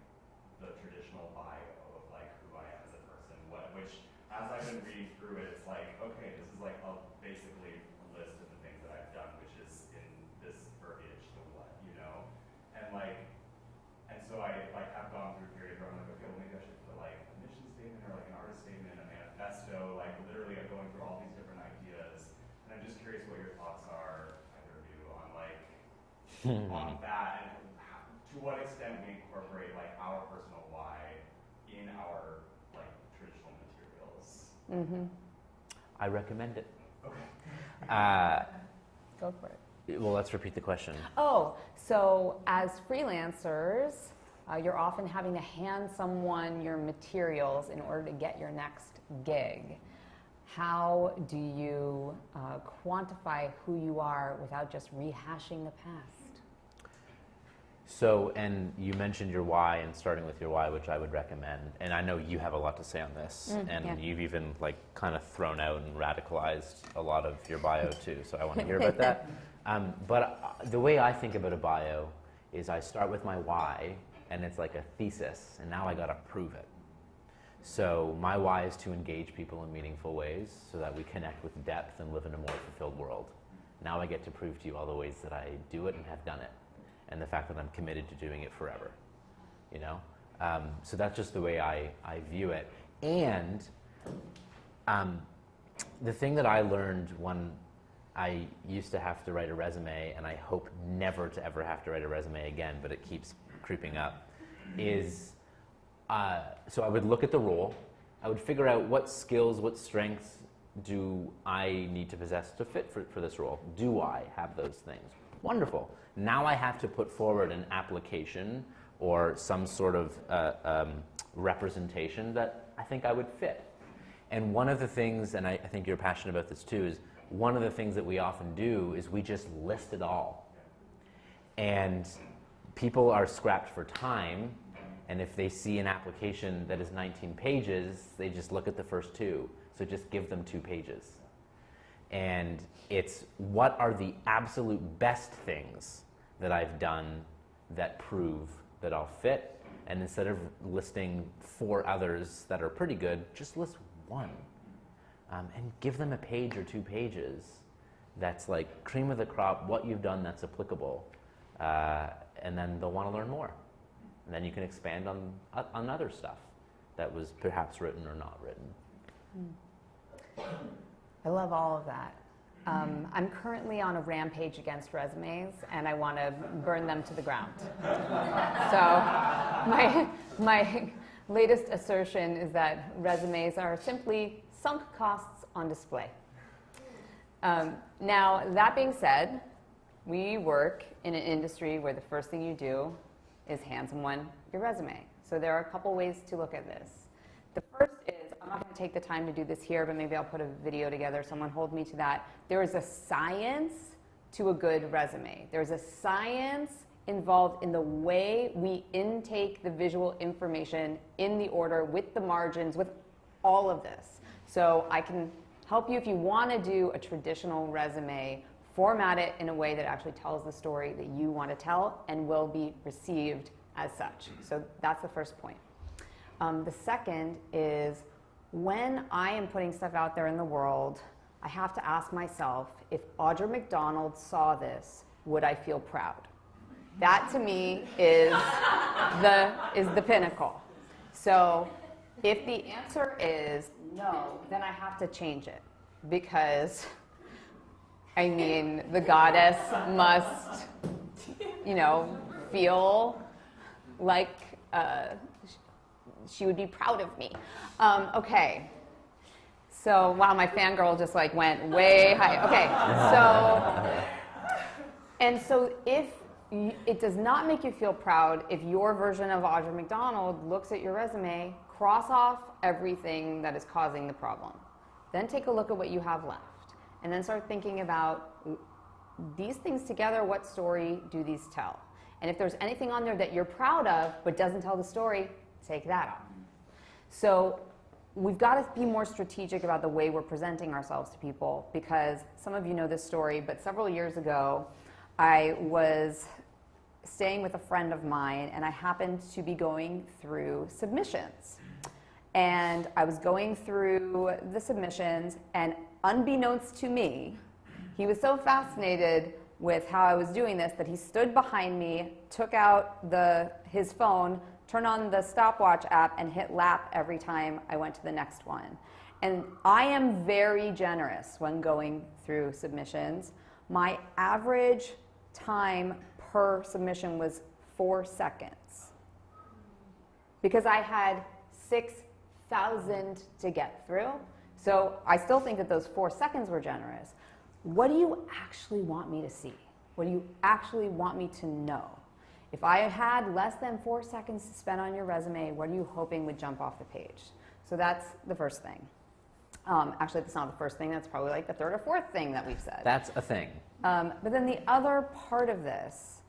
the traditional bio of like who I am as a person, which as I've been reading through it, it's like, okay, this is like a basically list of the things that I've done, which is in this verbiage, the what, you know? And like, and so I like have gone through periods where I'm like, okay, well maybe I should put like a mission statement or like an artist statement, a manifesto, like literally I'm going through all these different ideas. And I'm just curious what your thoughts are, either of you, on like, on that, and to what extent we incorporate like our personal why in our like traditional materials. Mm-hmm. I recommend it. Okay. Go for it. Well, let's repeat the question. Oh, so as freelancers, you're often having to hand someone your materials in order to get your next gig. How do you quantify who you are without just rehashing the past? So, and you mentioned your why and starting with your why, which I would recommend. And I know you have a lot to say on this, and yeah. you've even like kind of thrown out and radicalized a lot of your bio too. So I want to hear about that. But the way I think about a bio is I start with my why, and it's like a thesis, and now I got to prove it. So my why is to engage people in meaningful ways so that we connect with depth and live in a more fulfilled world. Now I get to prove to you all the ways that I do it and have done it, and the fact that I'm committed to doing it forever, you know? So that's just the way I view it. And the thing that I learned when I used to have to write a resume, and I hope never to ever have to write a resume again, but it keeps creeping up, is so I would look at the role, I would figure out what skills, what strengths do I need to possess to fit for this role? Do I have those things? Wonderful. Now I have to put forward an application or some sort of representation that I think I would fit. And one of the things, and I think you're passionate about this too, is one of the things that we often do is we just list it all. And people are scrapped for time, and if they see an application that is 19 pages, they just look at the first two. So just give them 2 pages. And it's what are the absolute best things that I've done that prove that I'll fit, and instead of listing 4 others that are pretty good, just list 1. And give them a page or 2 pages that's like cream of the crop, what you've done that's applicable, and then they'll want to learn more. And then you can expand on other stuff that was perhaps written or not written. I love all of that. I'm currently on a rampage against resumes, and I want to burn them to the ground. So my latest assertion is that resumes are simply sunk costs on display. Now, that being said, we work in an industry where the first thing you do is hand someone your resume. So there are a couple ways to look at this. The first is, I'm not going to take the time to do this here, but maybe I'll put a video together. Someone hold me to that. There is a science to a good resume. There's a science involved in the way we intake the visual information in the order, with the margins, with all of this. So I can help you if you want to do a traditional resume, format it in a way that actually tells the story that you want to tell and will be received as such. So that's the first point. The second is, when I am putting stuff out there in the world, I have to ask myself, if Audra McDonald saw this, would I feel proud? That to me is the pinnacle. So if the answer is no, then I have to change it, because I mean, the goddess must, feel like she would be proud of me. Okay. So, wow, my fangirl just like went way high. Okay. So if it does not make you feel proud, if your version of Audra McDonald looks at your resume, cross off everything that is causing the problem. Then take a look at what you have left. And then start thinking about these things together, what story do these tell? And if there's anything on there that you're proud of but doesn't tell the story, take that off. So we've got to be more strategic about the way we're presenting ourselves to people, because some of you know this story, but several years ago, I was staying with a friend of mine, and I happened to be going through submissions. And I was going through the submissions, and unbeknownst to me, he was so fascinated with how I was doing this that he stood behind me, took out his phone, turned on the stopwatch app, and hit lap every time I went to the next one. And I am very generous when going through submissions. My average time per submission was 4 seconds, because I had 6,000 to get through. So I still think that those 4 seconds were generous. What do you actually want me to see? What do you actually want me to know? If I had less than 4 seconds to spend on your resume, what are you hoping would jump off the page? So that's the first thing. Actually, that's not the first thing. That's probably like the third or fourth thing that we've said. That's a thing. But then the other part of this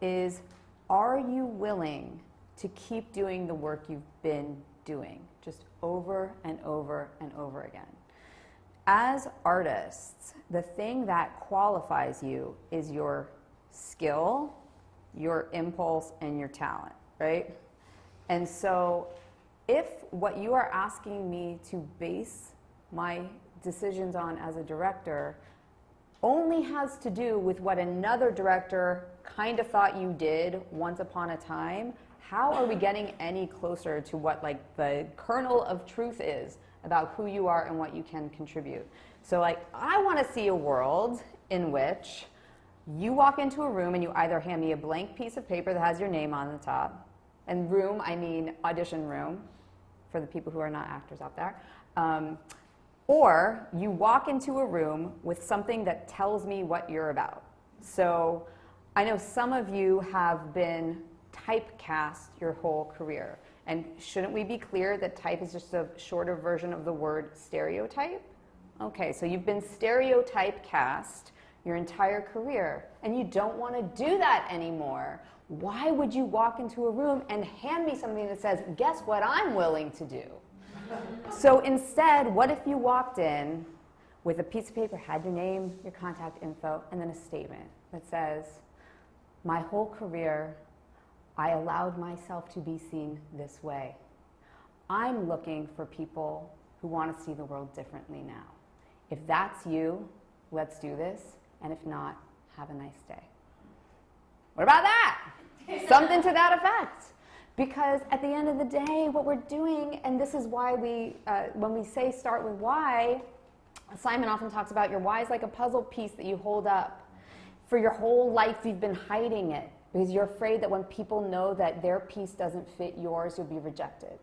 is, are you willing to keep doing the work you've been doing, just over and over and over again? As artists, the thing that qualifies you is your skill, your impulse, and your talent, right? And so if what you are asking me to base my decisions on as a director only has to do with what another director kind of thought you did once upon a time, how are we getting any closer to what like the kernel of truth is about who you are and what you can contribute? So like, I want to see a world in which you walk into a room and you either hand me a blank piece of paper that has your name on the top, and room, I mean audition room, for the people who are not actors out there, or you walk into a room with something that tells me what you're about. So I know some of you have been typecast your whole career. And shouldn't we be clear that type is just a shorter version of the word stereotype? Okay, so you've been stereotype cast your entire career, and you don't want to do that anymore. Why would you walk into a room and hand me something that says, guess what I'm willing to do? So instead, what if you walked in with a piece of paper, had your name, your contact info, and then a statement that says, my whole career, I allowed myself to be seen this way. I'm looking for people who want to see the world differently now. If that's you, let's do this. And if not, have a nice day. What about that? Something to that effect. Because at the end of the day, what we're doing, and this is why when we say start with why, Simon often talks about your why is like a puzzle piece that you hold up. For your whole life, you've been hiding it because you're afraid that when people know that their piece doesn't fit yours, you'll be rejected.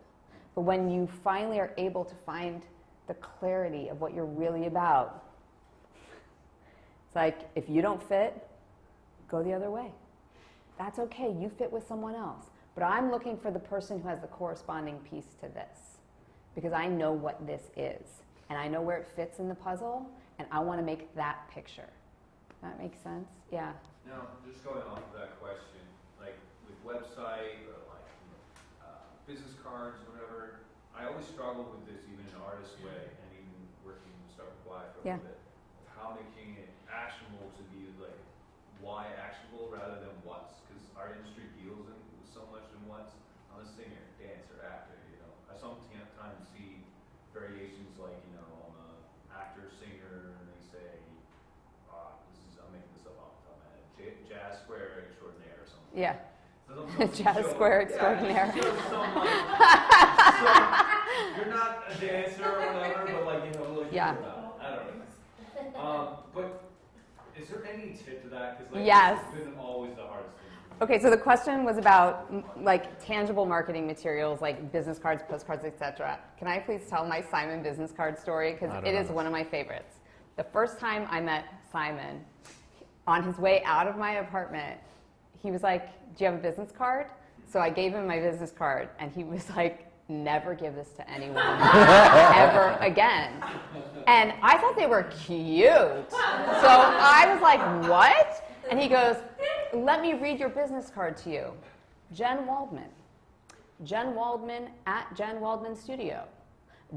But when you finally are able to find the clarity of what you're really about, it's like, if you don't fit, go the other way. That's okay, you fit with someone else. But I'm looking for the person who has the corresponding piece to this, because I know what this is, and I know where it fits in the puzzle, and I want to make that picture. That makes sense? Yeah. Now, just going off of that question, like with website or like business cards, whatever, I always struggle with this even in an artist way, and even working with Start With Why for a little bit, of how making it actionable to be like why actionable rather than what's, because our industry deals in so much in what's. I'm a singer, dancer, actor, you know. I sometimes see variations like, you know, I'm an actor, singer, and they say, I'm making this up off the top of my head, jazz square extraordinaire or something. Yeah. So Jazz square extraordinaire. Yeah, so you're not a dancer or whatever, but like, you know, like Yeah. I don't know. But is there any tip to that? Because like, Yes. it's been always the hardest thing. Okay, so the question was about like tangible marketing materials like business cards, postcards, etc. Can I please tell my Simon business card story? Because it is one of my favorites. The first time I met Simon, on his way out of my apartment, he was like, do you have a business card? So I gave him my business card, and he was like, never give this to anyone ever again. And I thought they were cute. So I was like, what? And he goes, let me read your business card to you. Jen Waldman. Jen Waldman at Jen Waldman Studio.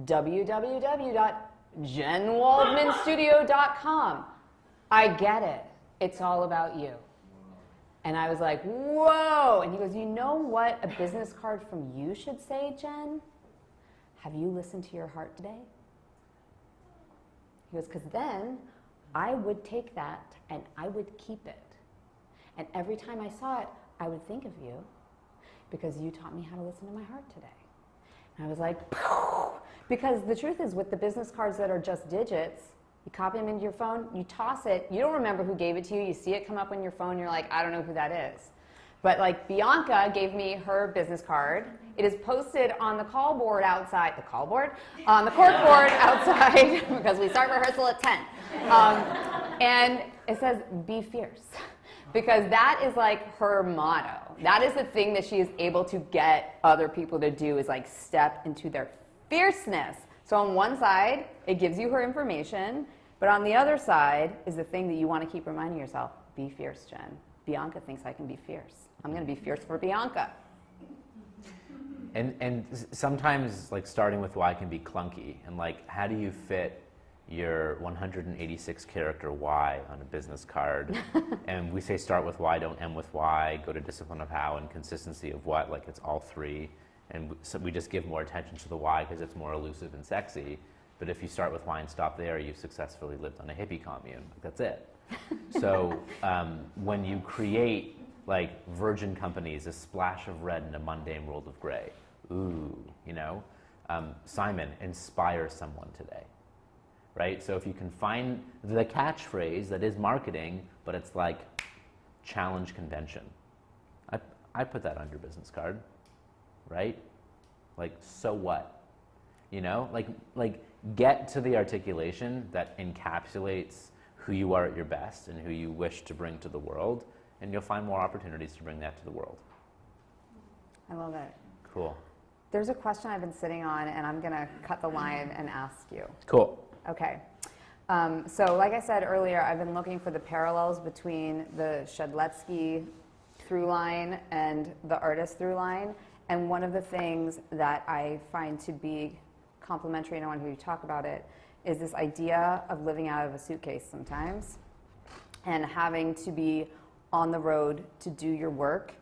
www.jenwaldmanstudio.com. I get it. It's all about you. And I was like, whoa. And he goes, you know what a business card from you should say, Jen? Have you listened to your heart today? He goes, because then I would take that and I would keep it. And every time I saw it, I would think of you because you taught me how to listen to my heart today. And I was like, phew. Because the truth is with the business cards that are just digits, you copy them into your phone, you toss it, you don't remember who gave it to you, you see it come up on your phone, you're like, I don't know who that is. But like Bianca gave me her business card. It is posted on the call board outside, on the cork board outside, because we start rehearsal at 10. And it says, be fierce. Because that is like her motto. That is the thing that she is able to get other people to do is like step into their fierceness. So on one side, it gives you her information, but on the other side is the thing that you want to keep reminding yourself, be fierce, Jen. Bianca thinks I can be fierce. I'm going to be fierce for Bianca. And sometimes like starting with why can be clunky, and like how do you fit your 186 character why on a business card? And we say start with why, don't end with why, go to discipline of how and consistency of what, like it's all three. And so we just give more attention to the why because it's more elusive and sexy. But if you start with why and stop there, you've successfully lived on a hippie commune. That's it. So when you create like virgin companies, a splash of red in a mundane world of gray, ooh, you know, Simon, inspire someone today, right? So if you can find the catchphrase that is marketing, but it's like challenge convention. I put that on your business card. Right? Like, so what? You know, like get to the articulation that encapsulates who you are at your best and who you wish to bring to the world, and you'll find more opportunities to bring that to the world. I love it. Cool. There's a question I've been sitting on, and I'm going to cut the line and ask you. Cool. Okay. So like I said earlier, I've been looking for the parallels between the Shedletzky through line and the artist through line. And one of the things that I find to be complementary, and I want to hear you talk about it, is this idea of living out of a suitcase sometimes and having to be on the road to do your work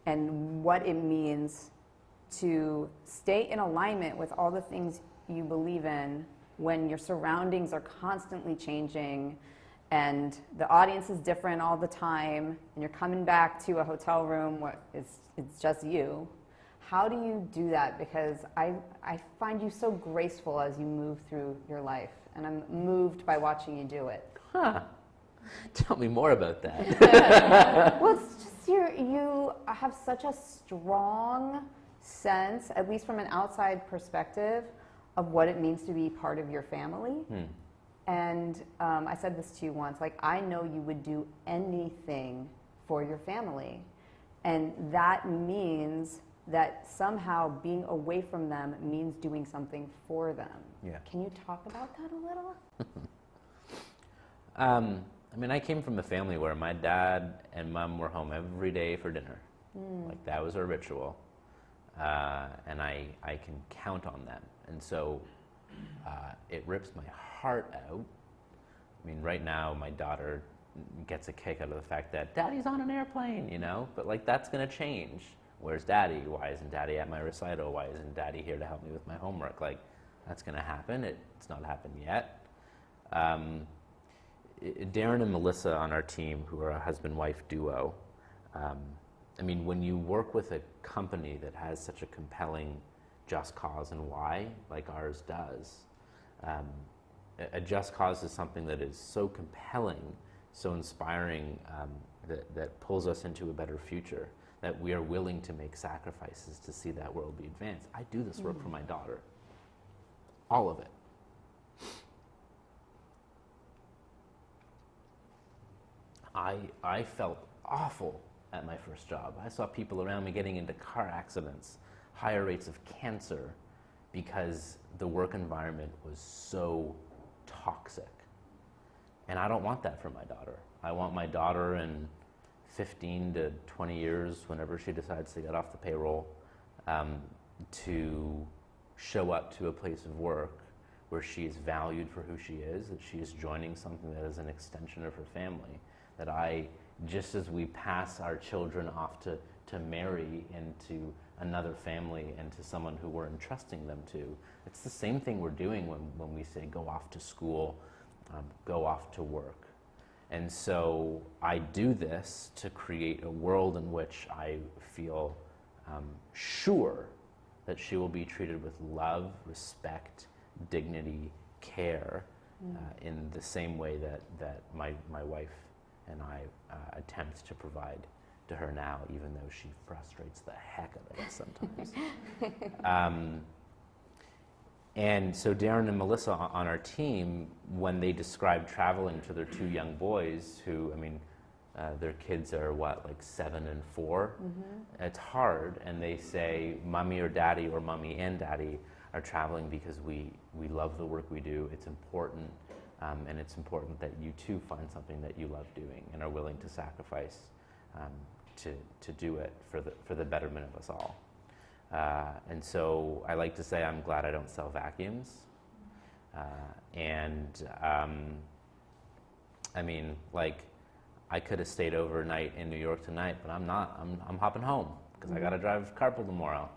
and what it means to stay in alignment with all the things you believe in when your surroundings are constantly changing and the audience is different all the time and you're coming back to a hotel room where it's just you. How do you do that? Because I find you so graceful as you move through your life, and I'm moved by watching you do it. Huh. Tell me more about that. Well, it's just you have such a strong sense, at least from an outside perspective, of what it means to be part of your family. And I said this to you once, like, I know you would do anything for your family. And that means that somehow being away from them means doing something for them. Yeah. Can you talk about that a little? I mean, I came from a family where my dad and mom were home every day for dinner. Like, that was our ritual. And I can count on them. And so it rips my heart out. I mean, right now, my daughter gets a kick out of the fact that Daddy's on an airplane, you know? But, like, that's going to change. Where's Daddy? Why isn't Daddy at my recital? Why isn't Daddy here to help me with my homework? Like, that's going to happen. It's not happened yet. Darren and Melissa on our team, who are a husband-wife duo, I mean, when you work with a company that has such a compelling just cause and why, like ours does, a just cause is something that is so compelling, so inspiring, that pulls us into a better future, that we are willing to make sacrifices to see that world be advanced. I do this work for my daughter. All of it. I felt awful at my first job. I saw people around me getting into car accidents. higher rates of cancer because the work environment was so toxic. And I don't want that for my daughter. I want my daughter in 15 to 20 years, whenever she decides to get off the payroll, to show up to a place of work where she is valued for who she is, that she is joining something that is an extension of her family, that just as we pass our children off to marry into another family and to someone who we're entrusting them to, it's the same thing we're doing when we say go off to school, go off to work. And so I do this to create a world in which I feel sure that she will be treated with love, respect, dignity, care, in the same way that my wife and I attempt to provide to her now, even though she frustrates the heck out of us sometimes. And so Darren and Melissa on our team, when they describe traveling to their two young boys, who, their kids are like 7 and 4, it's hard, and they say mommy or daddy or mommy and daddy are traveling because we love the work we do. It's important, and it's important that you too find something that you love doing and are willing to sacrifice to do it for the betterment of us all. And so I like to say I'm glad I don't sell vacuums. I could have stayed overnight in New York tonight, but I'm not. I'm hopping home because I got to drive carpool tomorrow,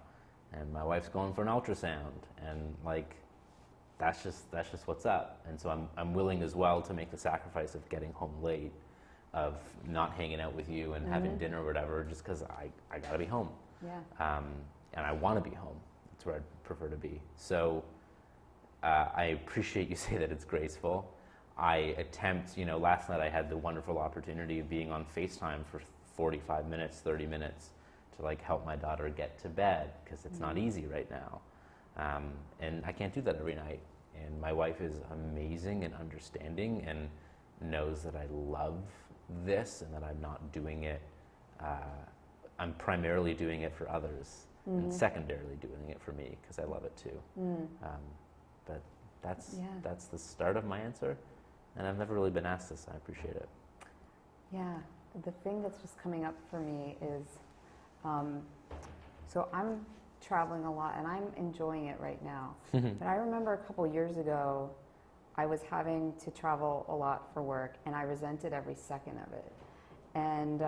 and my wife's going for an ultrasound, and that's just what's up. And so I'm willing as well to make the sacrifice of getting home late, of not hanging out with you and having dinner or whatever, just because I got to be home. Yeah. And I want to be home. That's where I'd prefer to be. So I appreciate you say that it's graceful. I attempt, last night I had the wonderful opportunity of being on FaceTime for 45 minutes, 30 minutes to help my daughter get to bed, because it's not easy right now. And I can't do that every night. And my wife is amazing and understanding and knows that I love this and that I'm not doing it, I'm primarily doing it for others. And secondarily doing it for me because I love it too. But that's the start of my answer, and I've never really been asked this. I appreciate it. Yeah, the thing that's just coming up for me is, so I'm traveling a lot and I'm enjoying it right now. But I remember a couple years ago, I was having to travel a lot for work, and I resented every second of it. And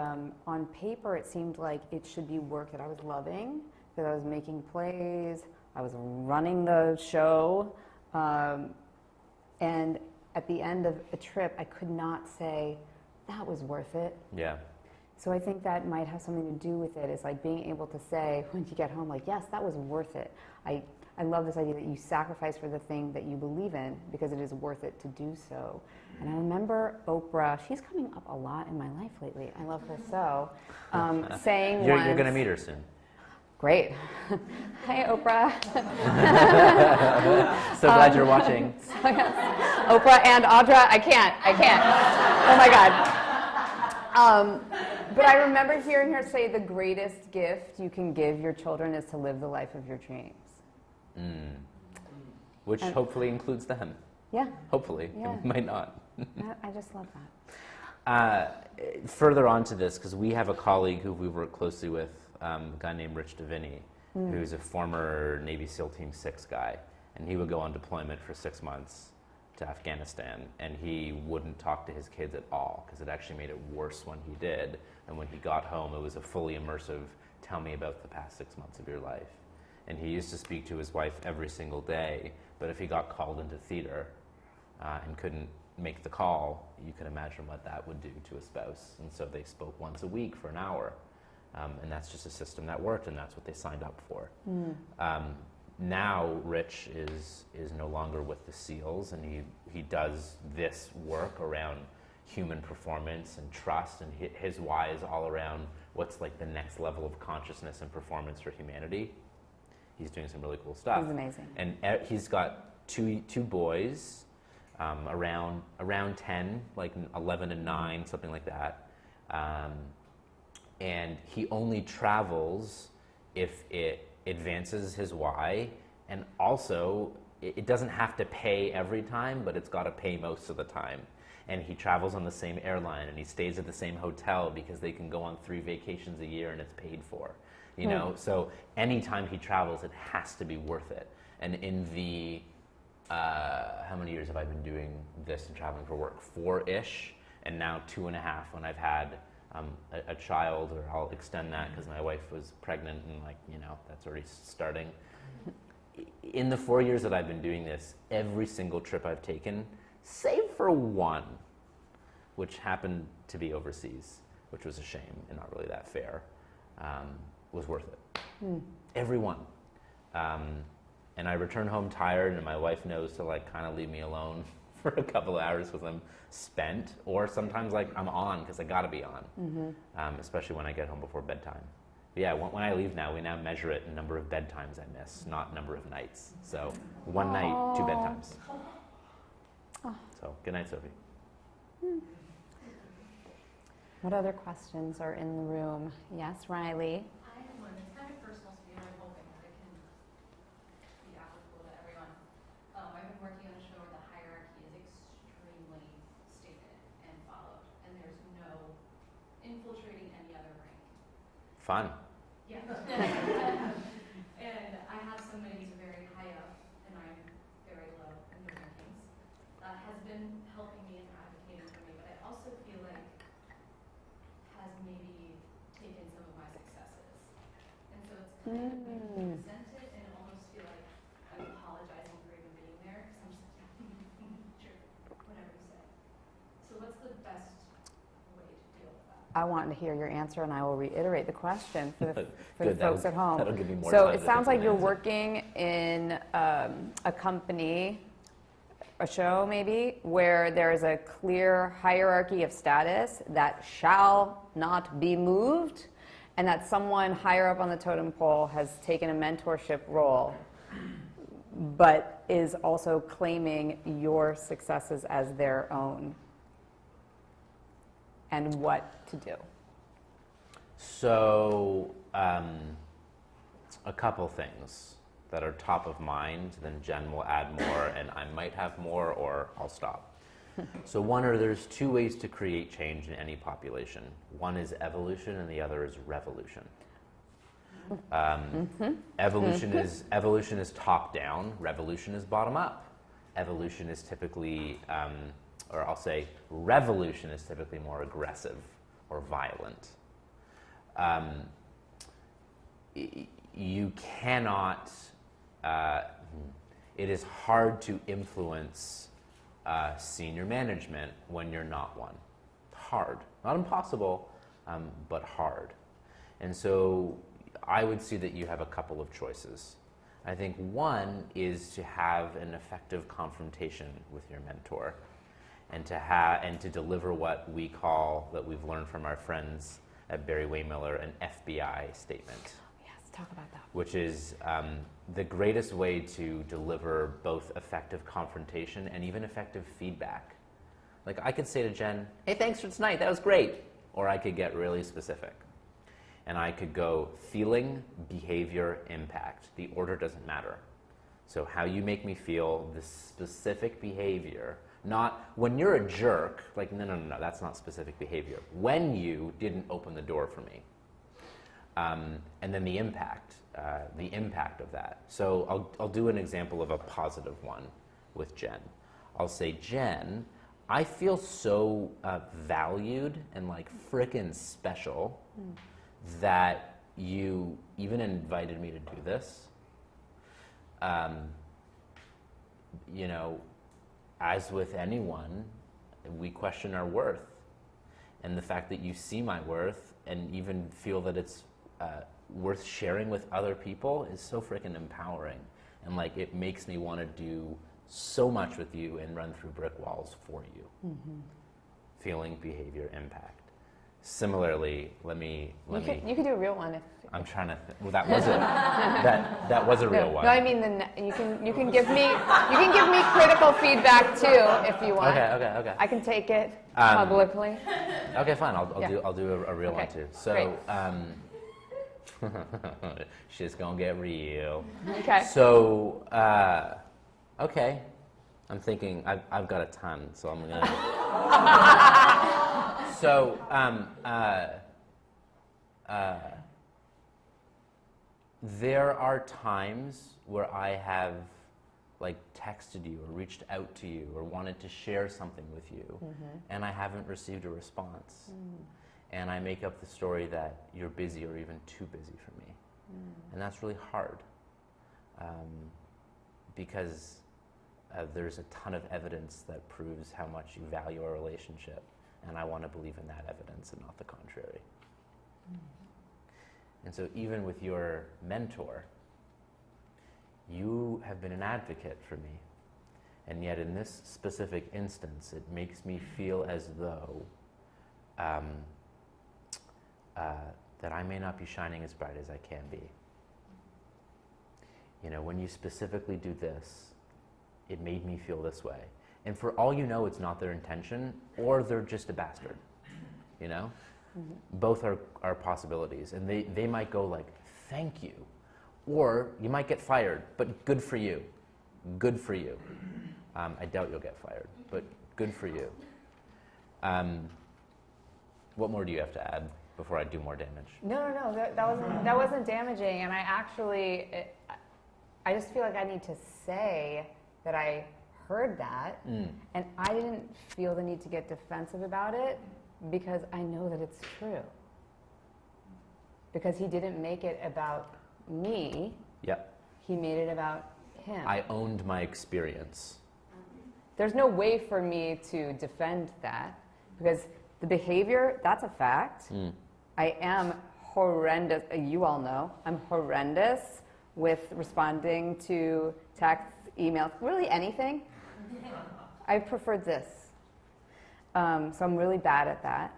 on paper, it seemed like it should be work that I was loving, because I was making plays, I was running the show, and at the end of a trip, I could not say, that was worth it. Yeah. So I think that might have something to do with it, is being able to say, when you get home, yes, that was worth it. I love this idea that you sacrifice for the thing that you believe in, because it is worth it to do so. And I remember Oprah, she's coming up a lot in my life lately. I love her so. Saying You're once, going to meet her soon. Great. Hi, Oprah. So glad you're watching. So, yes. Oprah and Audra, I can't. Oh my God. But I remember hearing her say the greatest gift you can give your children is to live the life of your dreams. Which hopefully includes them. Yeah. Hopefully. Yeah. It might not. I just love that. Further on to this, because we have a colleague who we work closely with, a guy named Rich Davini, who's a former Navy SEAL Team 6 guy. And he would go on deployment for 6 months to Afghanistan, and he wouldn't talk to his kids at all, because it actually made it worse when he did. And when he got home, it was a fully immersive, tell me about the past 6 months of your life. And he used to speak to his wife every single day, but if he got called into theater and couldn't make the call, you can imagine what that would do to a spouse. And so they spoke once a week for an hour. And that's just a system that worked, and that's what they signed up for. Now Rich is no longer with the SEALs, and he does this work around human performance and trust, and his why is all around what's the next level of consciousness and performance for humanity. He's doing some really cool stuff. He's amazing. And he's got two boys, around 10, 11 and 9, something like that. And he only travels if advances his why, and also it doesn't have to pay every time, but it's got to pay most of the time. And he travels on the same airline, and he stays at the same hotel because they can go on 3 vacations a year and it's paid for. You know, so anytime he travels, it has to be worth it. And in the how many years have I been doing this and traveling for work? 4-ish, and now 2.5 when I've had a child, or I'll extend that because my wife was pregnant, and like, you know, that's already starting. In the 4 years that I've been doing this, every single trip I've taken, save for one, which happened to be overseas, which was a shame and not really that fair, was worth it. Every one. And I return home tired, and my wife knows to like kind of leave me alone for a couple of hours because I'm spent, or sometimes like I'm on because I gotta be on, especially when I get home before bedtime. But yeah, when I leave now, we now measure it in number of bedtimes I miss, not number of nights. So 1 night, 2 bedtimes. So good night, Sophie. What other questions are in the room? Yes, Riley? I have one. It's kind of personal to me, and I'm hoping that it can be applicable to everyone. I've been working on a show where the hierarchy is extremely stated and followed, and there's no infiltrating any other rank. Fun. Yeah. And I have somebody who's very high up, and I'm very low in the rankings. Has been helping me and advocating for me, but I also feel like has maybe taken some of my successes. And so it's kind of weird to present it and almost feel like I'm apologizing for even being there, because I'm just like, sure, whatever you say. So what's the best way to deal with that? I want to hear your answer, and I will reiterate the question for the Good, folks at home. That'll give me more So time it to sounds think like of you're an answer. working in a company, a show maybe, where there is a clear hierarchy of status that shall not be moved, and that someone higher up on the totem pole has taken a mentorship role, but is also claiming your successes as their own, and what to do. So, a couple things that are top of mind, then Jen will add more, and I might have more, or I'll stop. So there's 2 ways to create change in any population. One is evolution, and the other is revolution. Evolution is top down. Revolution is bottom up. Evolution is typically, or I'll say, revolution is typically more aggressive or violent. You cannot. It is hard to influence senior management when you're not one. Hard, not impossible, but hard. And so I would see that you have a couple of choices. I think one is to have an effective confrontation with your mentor, and to deliver what we call, that we've learned from our friends at Barry Waymiller, an FBI statement. Yes, talk about that. Which is the greatest way to deliver both effective confrontation and even effective feedback. Like, I could say to Jen, hey, thanks for tonight, that was great. Or I could get really specific. And I could go feeling, behavior, impact. The order doesn't matter. So how you make me feel, the specific behavior, not when you're a jerk, like, no, that's not specific behavior. When you didn't open the door for me. And then the impact of that. So I'll do an example of a positive one with Jen. I'll say, Jen, I feel so valued and like frickin' special that you even invited me to do this. You know, as with anyone, we question our worth. And the fact that you see my worth and even feel that it's worth sharing with other people is so freaking empowering. And like, it makes me want to do so much with you and run through brick walls for you. Feeling, behavior, impact. Similarly, You could do a real one if. I'm trying to. Well, that was it. that was a real one. No, I mean you can give me critical feedback too if you want. Okay. I can take it publicly. Okay, fine. I'll Yeah. do a real one Okay, too. So, great. Shit's gonna get real. Okay. So, okay. I'm thinking, I've got a ton, so I'm gonna. So, there are times where I have like texted you or reached out to you or wanted to share something with you, and I haven't received a response. And I make up the story that you're busy or even too busy for me. And that's really hard because there's a ton of evidence that proves how much you value our relationship, and I want to believe in that evidence and not the contrary. And so even with your mentor, you have been an advocate for me, and yet in this specific instance, it makes me feel as though that I may not be shining as bright as I can be. You know, when you specifically do this, it made me feel this way. And for all you know, it's not their intention, or they're just a bastard, you know? Both are possibilities. And they might go like, thank you. Or you might get fired, but good for you. Good for you. I doubt you'll get fired, but good for you. What more do you have to add before I do more damage? No. That wasn't damaging, and I just feel like I need to say that I heard that, and I didn't feel the need to get defensive about it because I know that it's true. Because he didn't make it about me. Yep. He made it about him. I owned my experience. There's no way for me to defend that because the behavior, that's a fact. I am horrendous. You all know I'm horrendous with responding to texts, emails, really anything. I prefer this. So I'm really bad at that.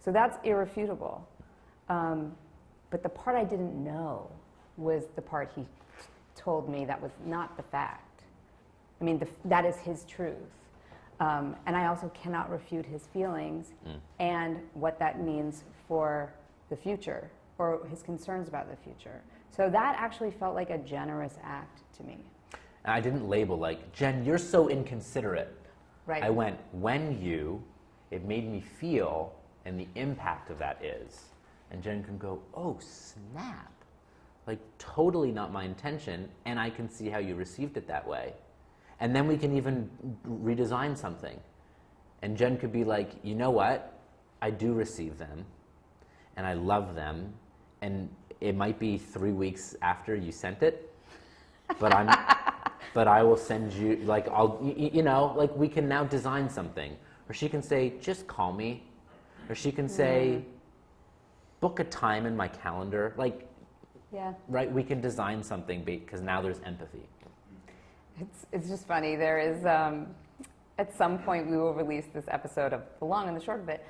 So that's irrefutable. But the part I didn't know was the part he told me that was not the fact. I mean, that is his truth. And I also cannot refute his feelings and what that means for the future or his concerns about the future. So that actually felt like a generous act to me. And I didn't label like, Jen, you're so inconsiderate. Right. I went, it made me feel, and the impact of that is. And Jen can go, oh, snap. Like, totally not my intention, and I can see how you received it that way. And then we can even redesign something. And Jen could be like, you know what? I do receive them, and I love them, and it might be 3 weeks after you sent it, but I will send you, like, like we can now design something. Or she can say, just call me. Or she can say, book a time in my calendar. Like, yeah. Right? We can design something because now there's empathy. It's just funny. There is, at some point, we will release this episode of The Long and the Short of It,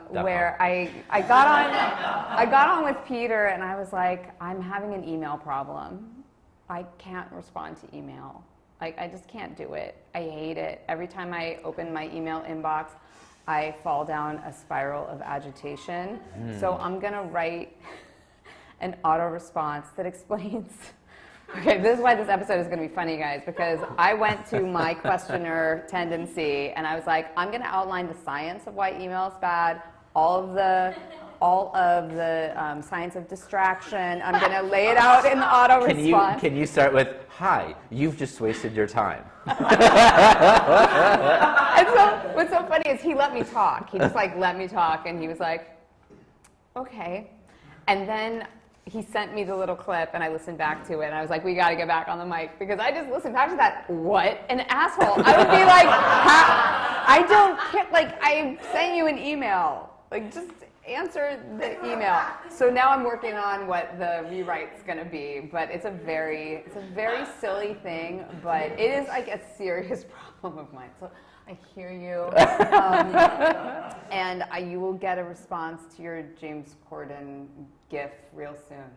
where I got on with Peter, and I was like, I'm having an email problem. I can't respond to email. Like, I just can't do it. I hate it. Every time I open my email inbox, I fall down a spiral of agitation. So I'm going to write an auto response that explains. Okay, this is why this episode is going to be funny, guys, because I went to my questioner tendency, and I was like, I'm going to outline the science of why email is bad, all of the science of distraction. I'm going to lay it out in the auto response. Can you start with, hi, you've just wasted your time. And so, what's so funny is he let me talk. He just let me talk, and he was like, okay. And then he sent me the little clip, and I listened back to it, and I was like, we got to get back on the mic, because I just listened back to that. What an asshole. I would be like, I don't care. Like, I sent you an email. Like, just answer the email. So now I'm working on what the rewrite's going to be, but it's a very silly thing, but it is like a serious problem of mine. So I hear you. And you will get a response to your James Corden GIF real soon.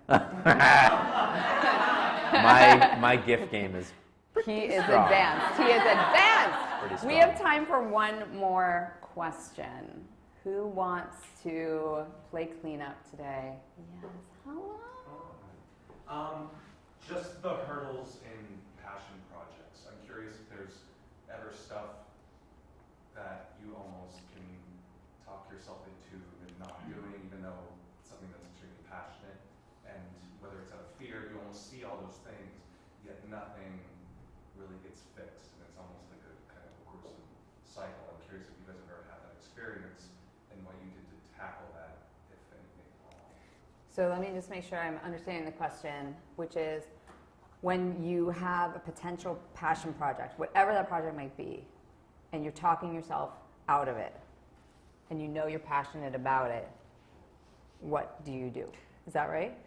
My GIF game is He is strong. advanced. He is advanced. Pretty strong. We have time for one more question. Who wants to play cleanup today? Yes. Hello. Just the hurdles in passion projects. I'm curious if there's ever stuff that you almost can talk yourself into and not doing, even though it's something that's extremely passionate, and whether it's out of fear, you almost see all those things, yet nothing really gets fixed, and it's almost like a kind of a gruesome cycle. I'm curious if you guys have ever had that experience and what you did to tackle that, if anything at all. So let me just make sure I'm understanding the question, which is when you have a potential passion project, whatever that project might be, and you're talking yourself out of it, and you know you're passionate about it, what do you do? Is that right?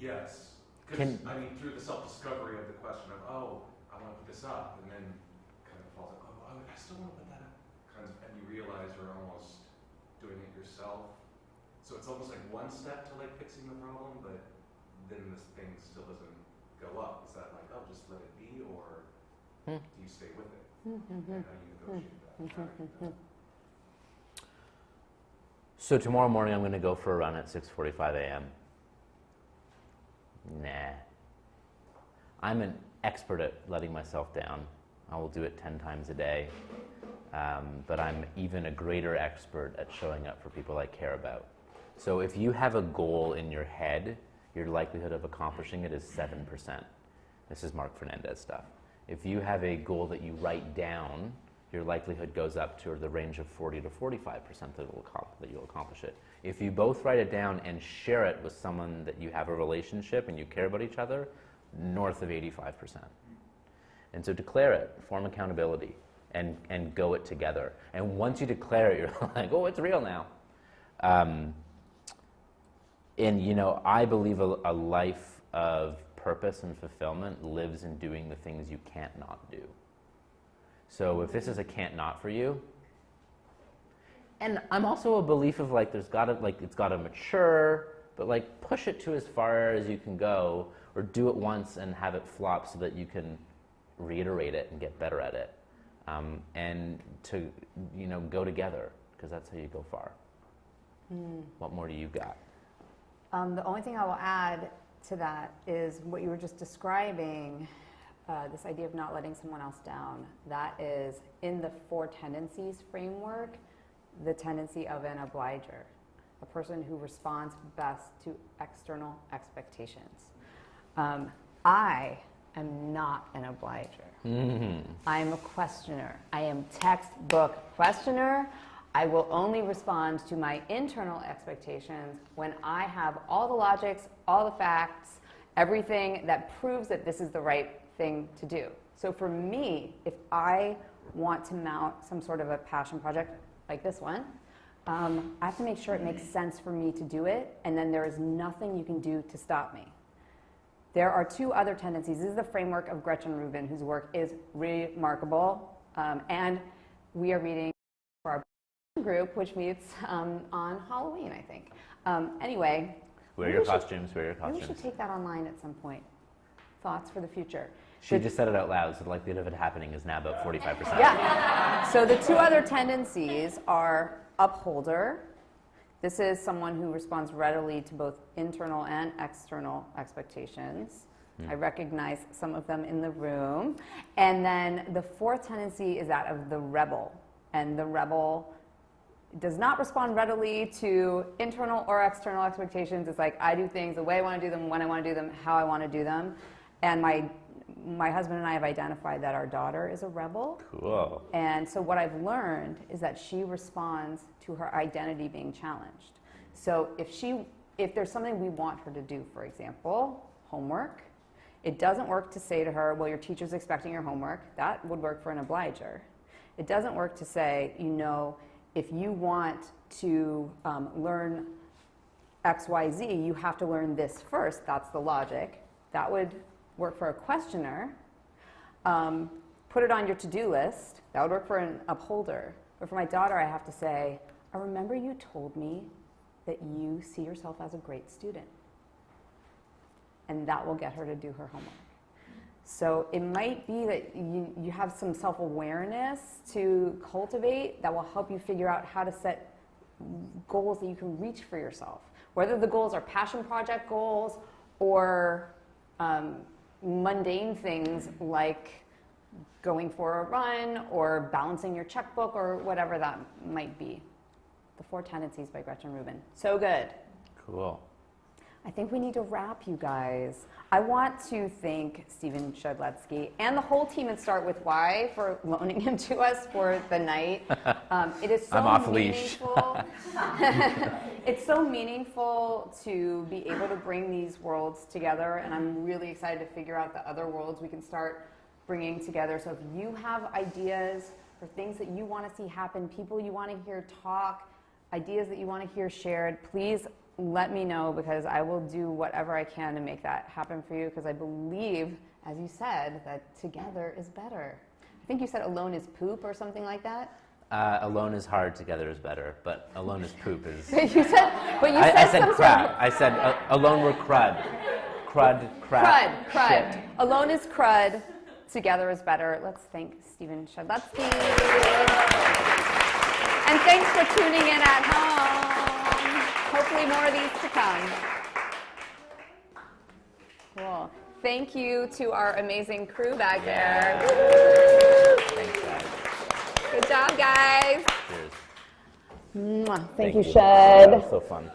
Yes, because I mean, through the self-discovery of the question of, oh, I want to put this up, and then kind of falls like, oh, I still want to put that up, kind of, and you realize you're almost doing it yourself. So it's almost like one step to like fixing the problem, but then this thing still doesn't go up. Is that like, oh, just let it be, or do you stay with it? And how do you negotiate that? So tomorrow morning I'm going to go for a run at 6:45 a.m. Nah. I'm an expert at letting myself down. I will do it 10 times a day. But I'm even a greater expert at showing up for people I care about. So if you have a goal in your head, your likelihood of accomplishing it is 7%. This is Mark Fernandez stuff. If you have a goal that you write down, your likelihood goes up to the range of 40 to 45% that you'll accomplish it. If you both write it down and share it with someone that you have a relationship and you care about each other, north of 85%. And so declare it, form accountability, and go it together. And once you declare it, you're like, oh, it's real now. And you know, I believe a life of purpose and fulfillment lives in doing the things you can't not do. So if this is a can't not for you, and I'm also a belief of like it's gotta mature, but like push it to as far as you can go, or do it once and have it flop so that you can reiterate it and get better at it, and to go together, because that's how you go far. What more do you got? The only thing I will add to that is what you were just describing, this idea of not letting someone else down. That is in the 4 tendencies framework, the tendency of an obliger, a person who responds best to external expectations. I am not an obliger. I am a questioner. I am textbook questioner. I will only respond to my internal expectations when I have all the logics, all the facts, everything that proves that this is the right thing to do. So for me, if I want to mount some sort of a passion project like this one, I have to make sure it makes sense for me to do it, and then there is nothing you can do to stop me. There are 2 other tendencies. This is the framework of Gretchen Rubin, whose work is remarkable, and we are reading for our group, which meets on Halloween, I think. Anyway. Wear your costumes. Maybe we should take that online at some point. Thoughts for the future. She just said it out loud, so the likelihood of it happening is now about 45%. Yeah. So the 2 other tendencies are upholder. This is someone who responds readily to both internal and external expectations. I recognize some of them in the room. And then the 4th tendency is that of the rebel. And the rebel does not respond readily to internal or external expectations. It's like, I do things the way I want to do them, when I want to do them, how I want to do them. And my husband and I have identified that our daughter is a rebel. Cool. And so what I've learned is that she responds to her identity being challenged. So if there's something we want her to do, for example, homework, it doesn't work to say to her, well, your teacher's expecting your homework. That would work for an obliger. It doesn't work to say, if you want to learn X, Y, Z, you have to learn this first. That's the logic. That would work for a questioner. Put it on your to-do list. That would work for an upholder. But for my daughter, I have to say, I remember you told me that you see yourself as a great student. And that will get her to do her homework. So it might be that you have some self-awareness to cultivate that will help you figure out how to set goals that you can reach for yourself. Whether the goals are passion project goals or mundane things like going for a run or balancing your checkbook or whatever that might be. The Four Tendencies by Gretchen Rubin. So good. Cool. I think we need to wrap, you guys. I want to thank Stephen Shedletzky and the whole team at Start With Why for loaning him to us for the night. It is so I'm off leash. meaningful. It's so meaningful to be able to bring these worlds together, and I'm really excited to figure out the other worlds we can start bringing together. So if you have ideas for things that you want to see happen, people you want to hear talk, ideas that you want to hear shared, please let me know, because I will do whatever I can to make that happen for you, because I believe, as you said, that together is better. I think you said alone is poop or something like that. Alone is hard, together is better, but alone is poop is... You said, but you said I said some crap. sort of- I said alone we're crud. Crud, crap, Crud. shit. Alone is crud, together is better. Let's thank Stephen Shedletzky. And thanks for tuning in at home. Hopefully more of these to come. Cool. Thank you to our amazing crew back there. Thanks, guys. Good job, guys. Cheers. Mwah. Thank Thank you, you. Shed. That was so fun.